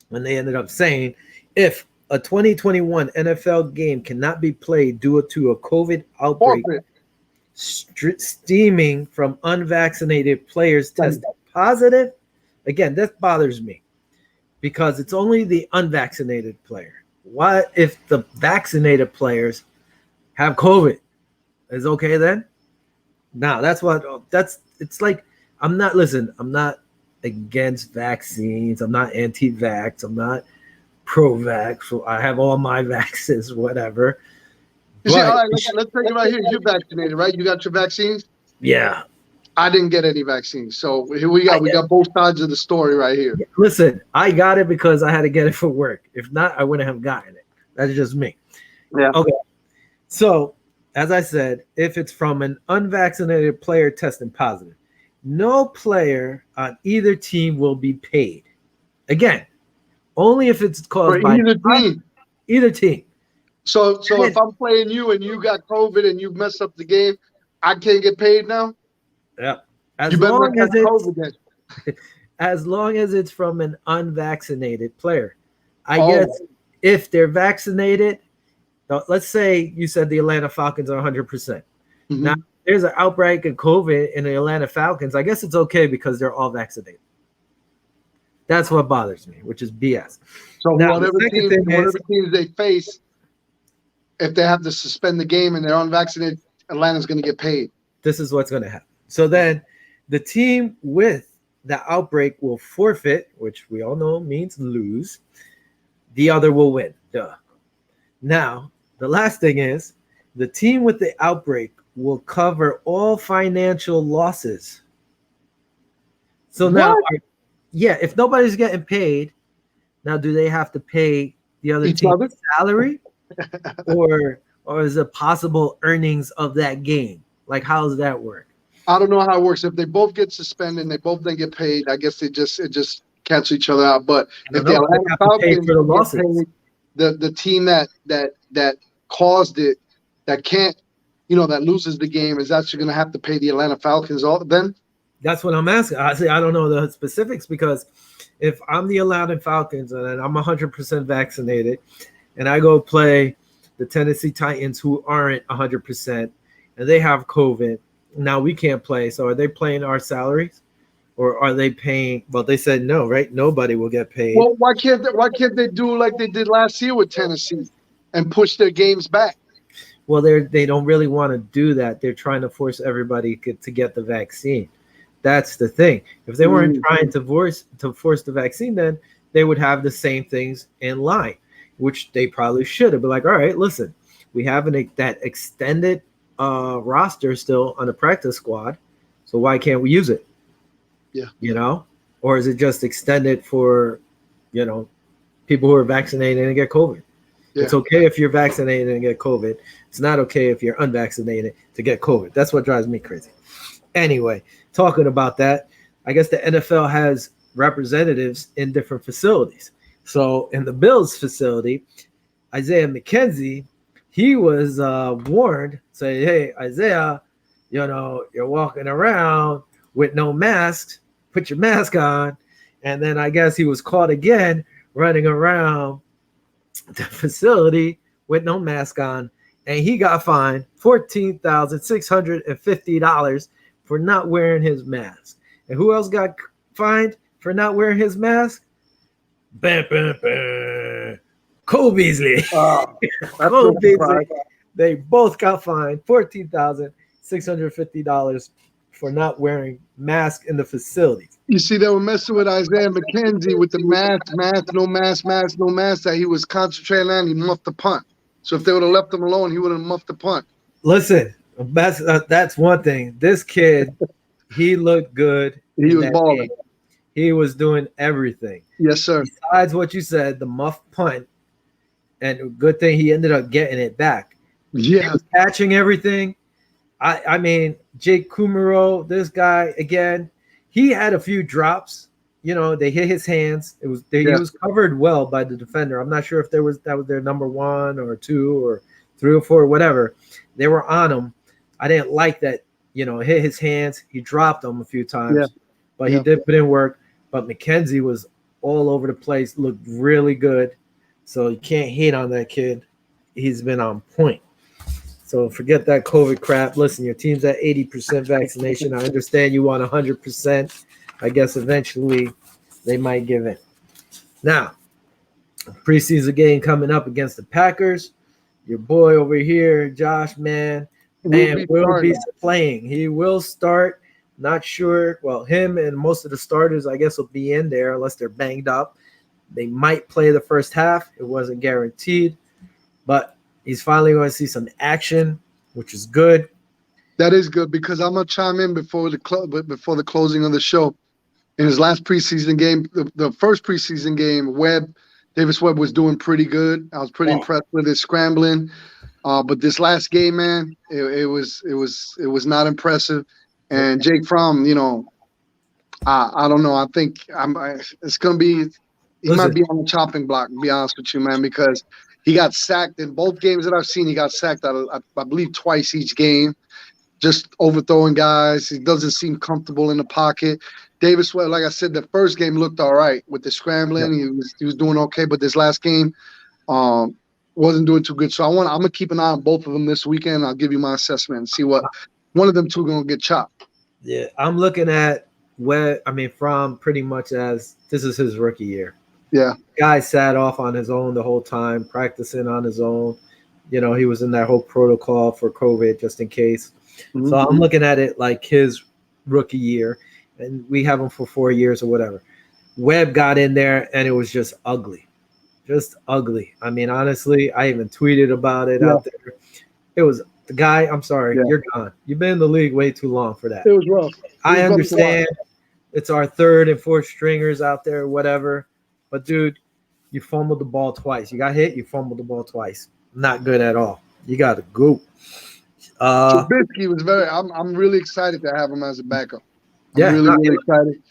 S1: when they ended up saying if a 2021 NFL game cannot be played due to a COVID outbreak
S2: Forfeit.
S1: stemming from unvaccinated players tested positive, again, that bothers me because it's only the unvaccinated player. What if the vaccinated players have COVID? Is okay then? Now it's like I'm not against vaccines. I'm not anti-vax. I'm not pro-vax. So I have all my vaccines, whatever.
S2: You see, all
S1: But
S2: right, let's take it right here. You're vaccinated, right? You got your vaccines?
S1: yeah,
S2: I didn't get any vaccines. So here we got both sides of the story right here.
S1: listen, I got it because I had to get it for work. If not, I wouldn't have gotten it. That's just me.
S2: Yeah.
S1: Okay. So, as I said, if it's from an unvaccinated player testing positive, no player on either team will be paid. Again, only if it's
S2: For
S1: caused by
S2: either team.
S1: either team.
S2: So if I'm playing you and you got COVID and you messed up the game, I can't get paid now?
S1: Yeah.
S2: You better not catch COVID then.
S1: As long as it's from an unvaccinated player. I
S2: Oh.
S1: guess if they're vaccinated, let's say you said the Atlanta Falcons are 100%.
S2: Mhm.
S1: Now, there's an outbreak of COVID in the Atlanta Falcons. I guess it's okay because they're all vaccinated. That's what bothers me, which is BS.
S2: So
S1: Now,
S2: whatever teams they face, if they have to suspend the game and they're unvaccinated, Atlanta's going to get paid.
S1: This is what's going to happen. So then the team with the outbreak will forfeit, which we all know means lose. The other will win. Duh. Now, the last thing is the team with the outbreak will cover all financial losses. So now, if nobody's getting paid, now do they have to pay the other
S2: Each
S1: team's
S2: other?
S1: salary? Or or is it possible earnings of that game? Like, how does that work?
S2: I don't know how it works. If they both get suspended and they both then get paid, I guess it just cancel each other out. But
S1: I don't
S2: if the
S1: know. They
S2: Atlanta
S1: have to pay
S2: Falcons
S1: for the
S2: get
S1: losses.
S2: paid, the team that caused it, that can't, that loses the game, is actually going to have to pay the Atlanta Falcons all then.
S1: That's what I'm asking. I say I don't know the specifics because if I'm the Atlanta Falcons and I'm 100% vaccinated and I go play the Tennessee Titans who aren't 100% and they have COVID, now we can't play. So are they paying our salaries or are they paying? Well, they said no, right? Nobody will get paid.
S2: Well, why can't they do like they did last year with Tennessee and push their games back?
S1: Well, they don't really want to do that. They're trying to force everybody to get the vaccine. That's the thing. If they weren't
S2: Mm,
S1: trying to force the vaccine, then they would have the same things in line, which they probably should have. But like, all right, listen, we have that extended roster still on the practice squad, so why can't we use it?
S2: yeah,
S1: You know, or is it just extended for you know people who are vaccinated and get COVID?
S2: yeah.
S1: It's okay if you're vaccinated and get COVID. It's not okay if you're unvaccinated to get COVID. That's what drives me crazy. Anyway, talking about that, I guess the NFL has representatives in different facilities. So in the Bills facility, Isaiah McKenzie, he was warned, saying, "Hey, Isaiah, you're walking around with no mask. Put your mask on." And then I guess he was caught again running around the facility with no mask on, and he got fined $14,650 for not wearing his mask. And who else got fined for not wearing his mask? Bam, bam, bam. Cole Beasley.
S2: That's
S1: Cole
S2: no
S1: Beasley.
S2: surprise.
S1: They both got fined $14,650 for not wearing masks in the facilities.
S2: You see, they were messing with Isaiah McKenzie with the mask, no mask, mask, no mask that he was concentrating on. He muffed the punt. So if they would have left him alone, he would have muffed the punt.
S1: Listen, that's one thing. This kid, he looked good
S2: He
S1: in
S2: was
S1: that game.
S2: balling.
S1: He was doing everything.
S2: Yes, sir.
S1: Besides what you said, the muff punt, and good thing he ended up getting it back. He
S2: Yeah,
S1: was catching everything. I mean, Jake Kumaro, this guy again, he had a few drops. They hit his hands. He
S2: yeah.
S1: was covered well by the defender. I'm not sure if that was their number one or two or three or four or whatever. They were on him. I didn't like that. It hit his hands. He dropped them a few
S2: Yeah,
S1: times, but he
S2: yeah.
S1: did put in work. But McKenzie was all over the place. Looked really good. So you can't hate on that kid. He's been on point. So forget that COVID crap. Listen, your team's at 80% vaccination. I understand you want 100%. I guess eventually they might give in. Now, preseason game coming up against the Packers. Your boy over here, Josh,
S2: We'll
S1: man
S2: be
S1: will be
S2: starting.
S1: playing. He will start. Not sure. Well, him and most of the starters, I guess, will be in there unless they're banged up. They might play the first half. It wasn't guaranteed, but he's finally going to see some action, which is good.
S2: That is good because I'm gonna chime in before the closing of the show. In his last preseason game, the first preseason game, Davis Webb was doing pretty good. I was pretty impressed with his scrambling. But this last game, man, it was not impressive. And Jake Fromm, I don't know. I think it's gonna be. He might
S1: Listen,
S2: be on the chopping block. To be honest with you, man, because he got sacked in both games that I've seen. He got sacked, I believe, twice each game, just overthrowing guys. He doesn't seem comfortable in the pocket. Davis Webb, like I said, the first game looked all right with the
S1: yeah,
S2: scrambling. He was doing okay, but this last game, um, wasn't doing too good. So I'm gonna keep an eye on both of them this weekend. I'll give you my assessment and see what one of them two gonna get chopped.
S1: yeah, I'm looking at from pretty much as this is his rookie year.
S2: Yeah.
S1: Guy sat off on his own the whole time, practicing on his own. He was in that whole protocol for COVID just in case. So
S2: Mhm.
S1: I'm looking at it like his rookie year, and we have him for 4 years or whatever. Webb got in there, and it was just ugly. I mean, honestly, I even tweeted about it
S2: Yeah.
S1: out there. It was the guy. I'm sorry,
S2: Yeah.
S1: you're gone. You've been in the league way too long for that.
S2: It was rough. It
S1: I
S2: was rough to watch.
S1: understand it's our third and fourth stringers out there, whatever. But dude, you fumbled the ball twice. You got hit, you fumbled the ball twice. Not good at all. You got to go. Uh,
S2: Trubisky was very. I'm really excited to have him as a backup. I'm
S1: yeah,
S2: really
S1: no,
S2: really excited.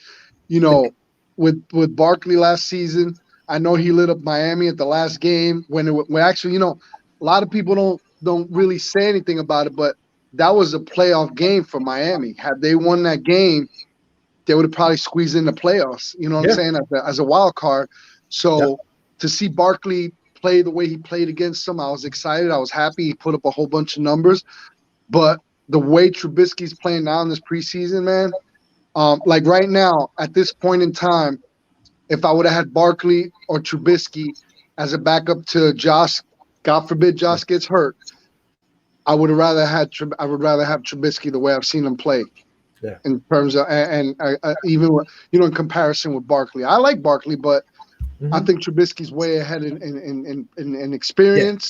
S2: You know, with Barkley last season, I know he lit up Miami at the last game when actually, a lot of people don't really say anything about it, but that was a playoff game for Miami. Had they won that game, they would have probably squeezed in the playoffs. You know what I'm
S1: yeah,
S2: saying? As a wild card.
S1: yeah,
S2: So to see Barkley play the way he played against them, I was excited. I was happy. He put up a whole bunch of numbers. But the way Trubisky's playing now in this preseason, man, like right now at this point in time, if I would have had Barkley or Trubisky as a backup to Josh, God forbid
S1: yeah,
S2: Josh gets hurt, I would rather have Trubisky the way I've seen him play
S1: yeah.
S2: in terms of and even in comparison with Barkley. I like Barkley, but I
S1: Hmm.
S2: think Trubisky's way ahead in
S1: Yeah,
S2: experience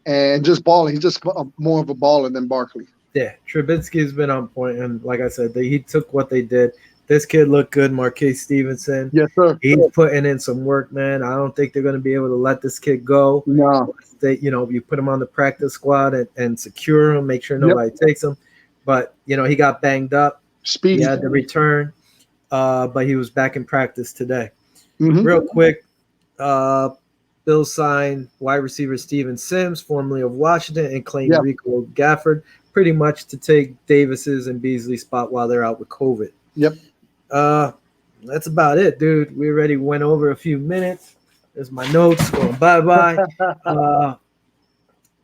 S2: and just balling. He's just more of a baller than Barkley.
S1: yeah. Trubisky's been on point, and like I said, he took what they did. This kid looked good, Marquise Stevenson.
S2: Yes, sir.
S1: He's putting in some work, man. I don't think they're going to be able to let this kid go.
S2: No.
S1: You put him on the practice squad and secure him, make sure
S2: Yep.
S1: nobody takes him. But he got banged up. He
S2: Speedy.
S1: had to return, but he was back in practice today.
S2: Mm-hmm.
S1: Real quick, uh, Bills signed wide receiver Steven Sims, formerly of Washington, and claimed
S2: Yeah.
S1: Rico Gafford pretty much to take Davis's and Beasley's spot while they're out with COVID.
S2: Yep.
S1: Uh, that's about it, dude. We already went over a few minutes. There's my notes going bye bye. Uh,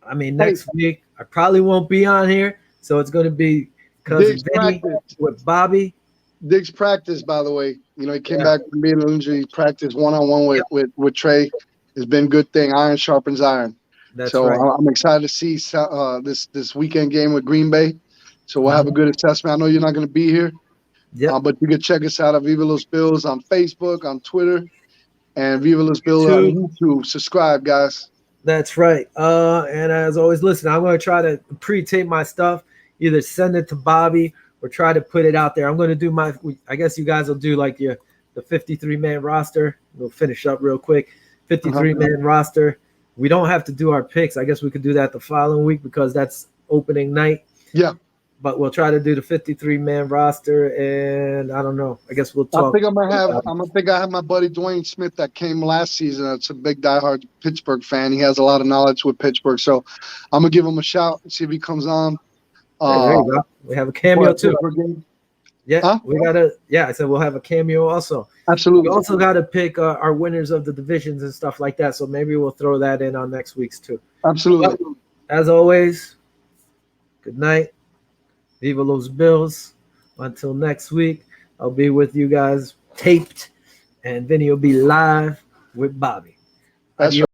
S1: I mean,
S2: Hey,
S1: next week I probably won't be on here, so it's going to be cousin
S2: Diggs
S1: Vinny
S2: practice.
S1: with Bobby.
S2: Diggs practice, by the way. He came
S1: Yeah,
S2: back from being an injury. Practice one on one
S1: yeah,
S2: with Trey has been a good thing. Iron sharpens iron.
S1: that's
S2: So
S1: right.
S2: I'm excited to see this weekend game with Green Bay. So we'll have a
S1: Mhm.
S2: good assessment. I know you're not going to be here,
S1: Yep.
S2: but you can check us out at Viva Los Bills on Facebook, on Twitter, and Viva Los Bills on
S1: YouTube.
S2: YouTube. Subscribe, guys.
S1: That's right. And as always, listen, I'm going to try to pre-tape my stuff, either send it to Bobby or try to put it out there. I'm going to do I guess you guys will do like the 53-man roster. We'll finish up real quick.
S2: Uh-huh.
S1: 53-man roster. We don't have to do our picks. I guess we could do that the following week because that's opening night.
S2: Yeah.
S1: But we'll try to do the 53-man roster, and I don't know. I guess we'll talk.
S2: I think I have my buddy Dwayne Smith that came last season. It's a big diehard Pittsburgh fan. He has a lot of knowledge with Pittsburgh, so I'm gonna give him a shout and see if he comes on.
S1: Hey, there you go. We have a cameo too. Yeah,
S2: Huh?
S1: we gotta. Yeah, I said we'll have a cameo also. We
S2: Absolutely.
S1: also got to pick our winners of the divisions and stuff like that. So maybe we'll throw that in on next week's too.
S2: Absolutely.
S1: But as always, good night. Viva los Bills. Until next week, I'll be with you guys taped, and Vinny will be live with Bobby.
S2: That's
S1: Adios.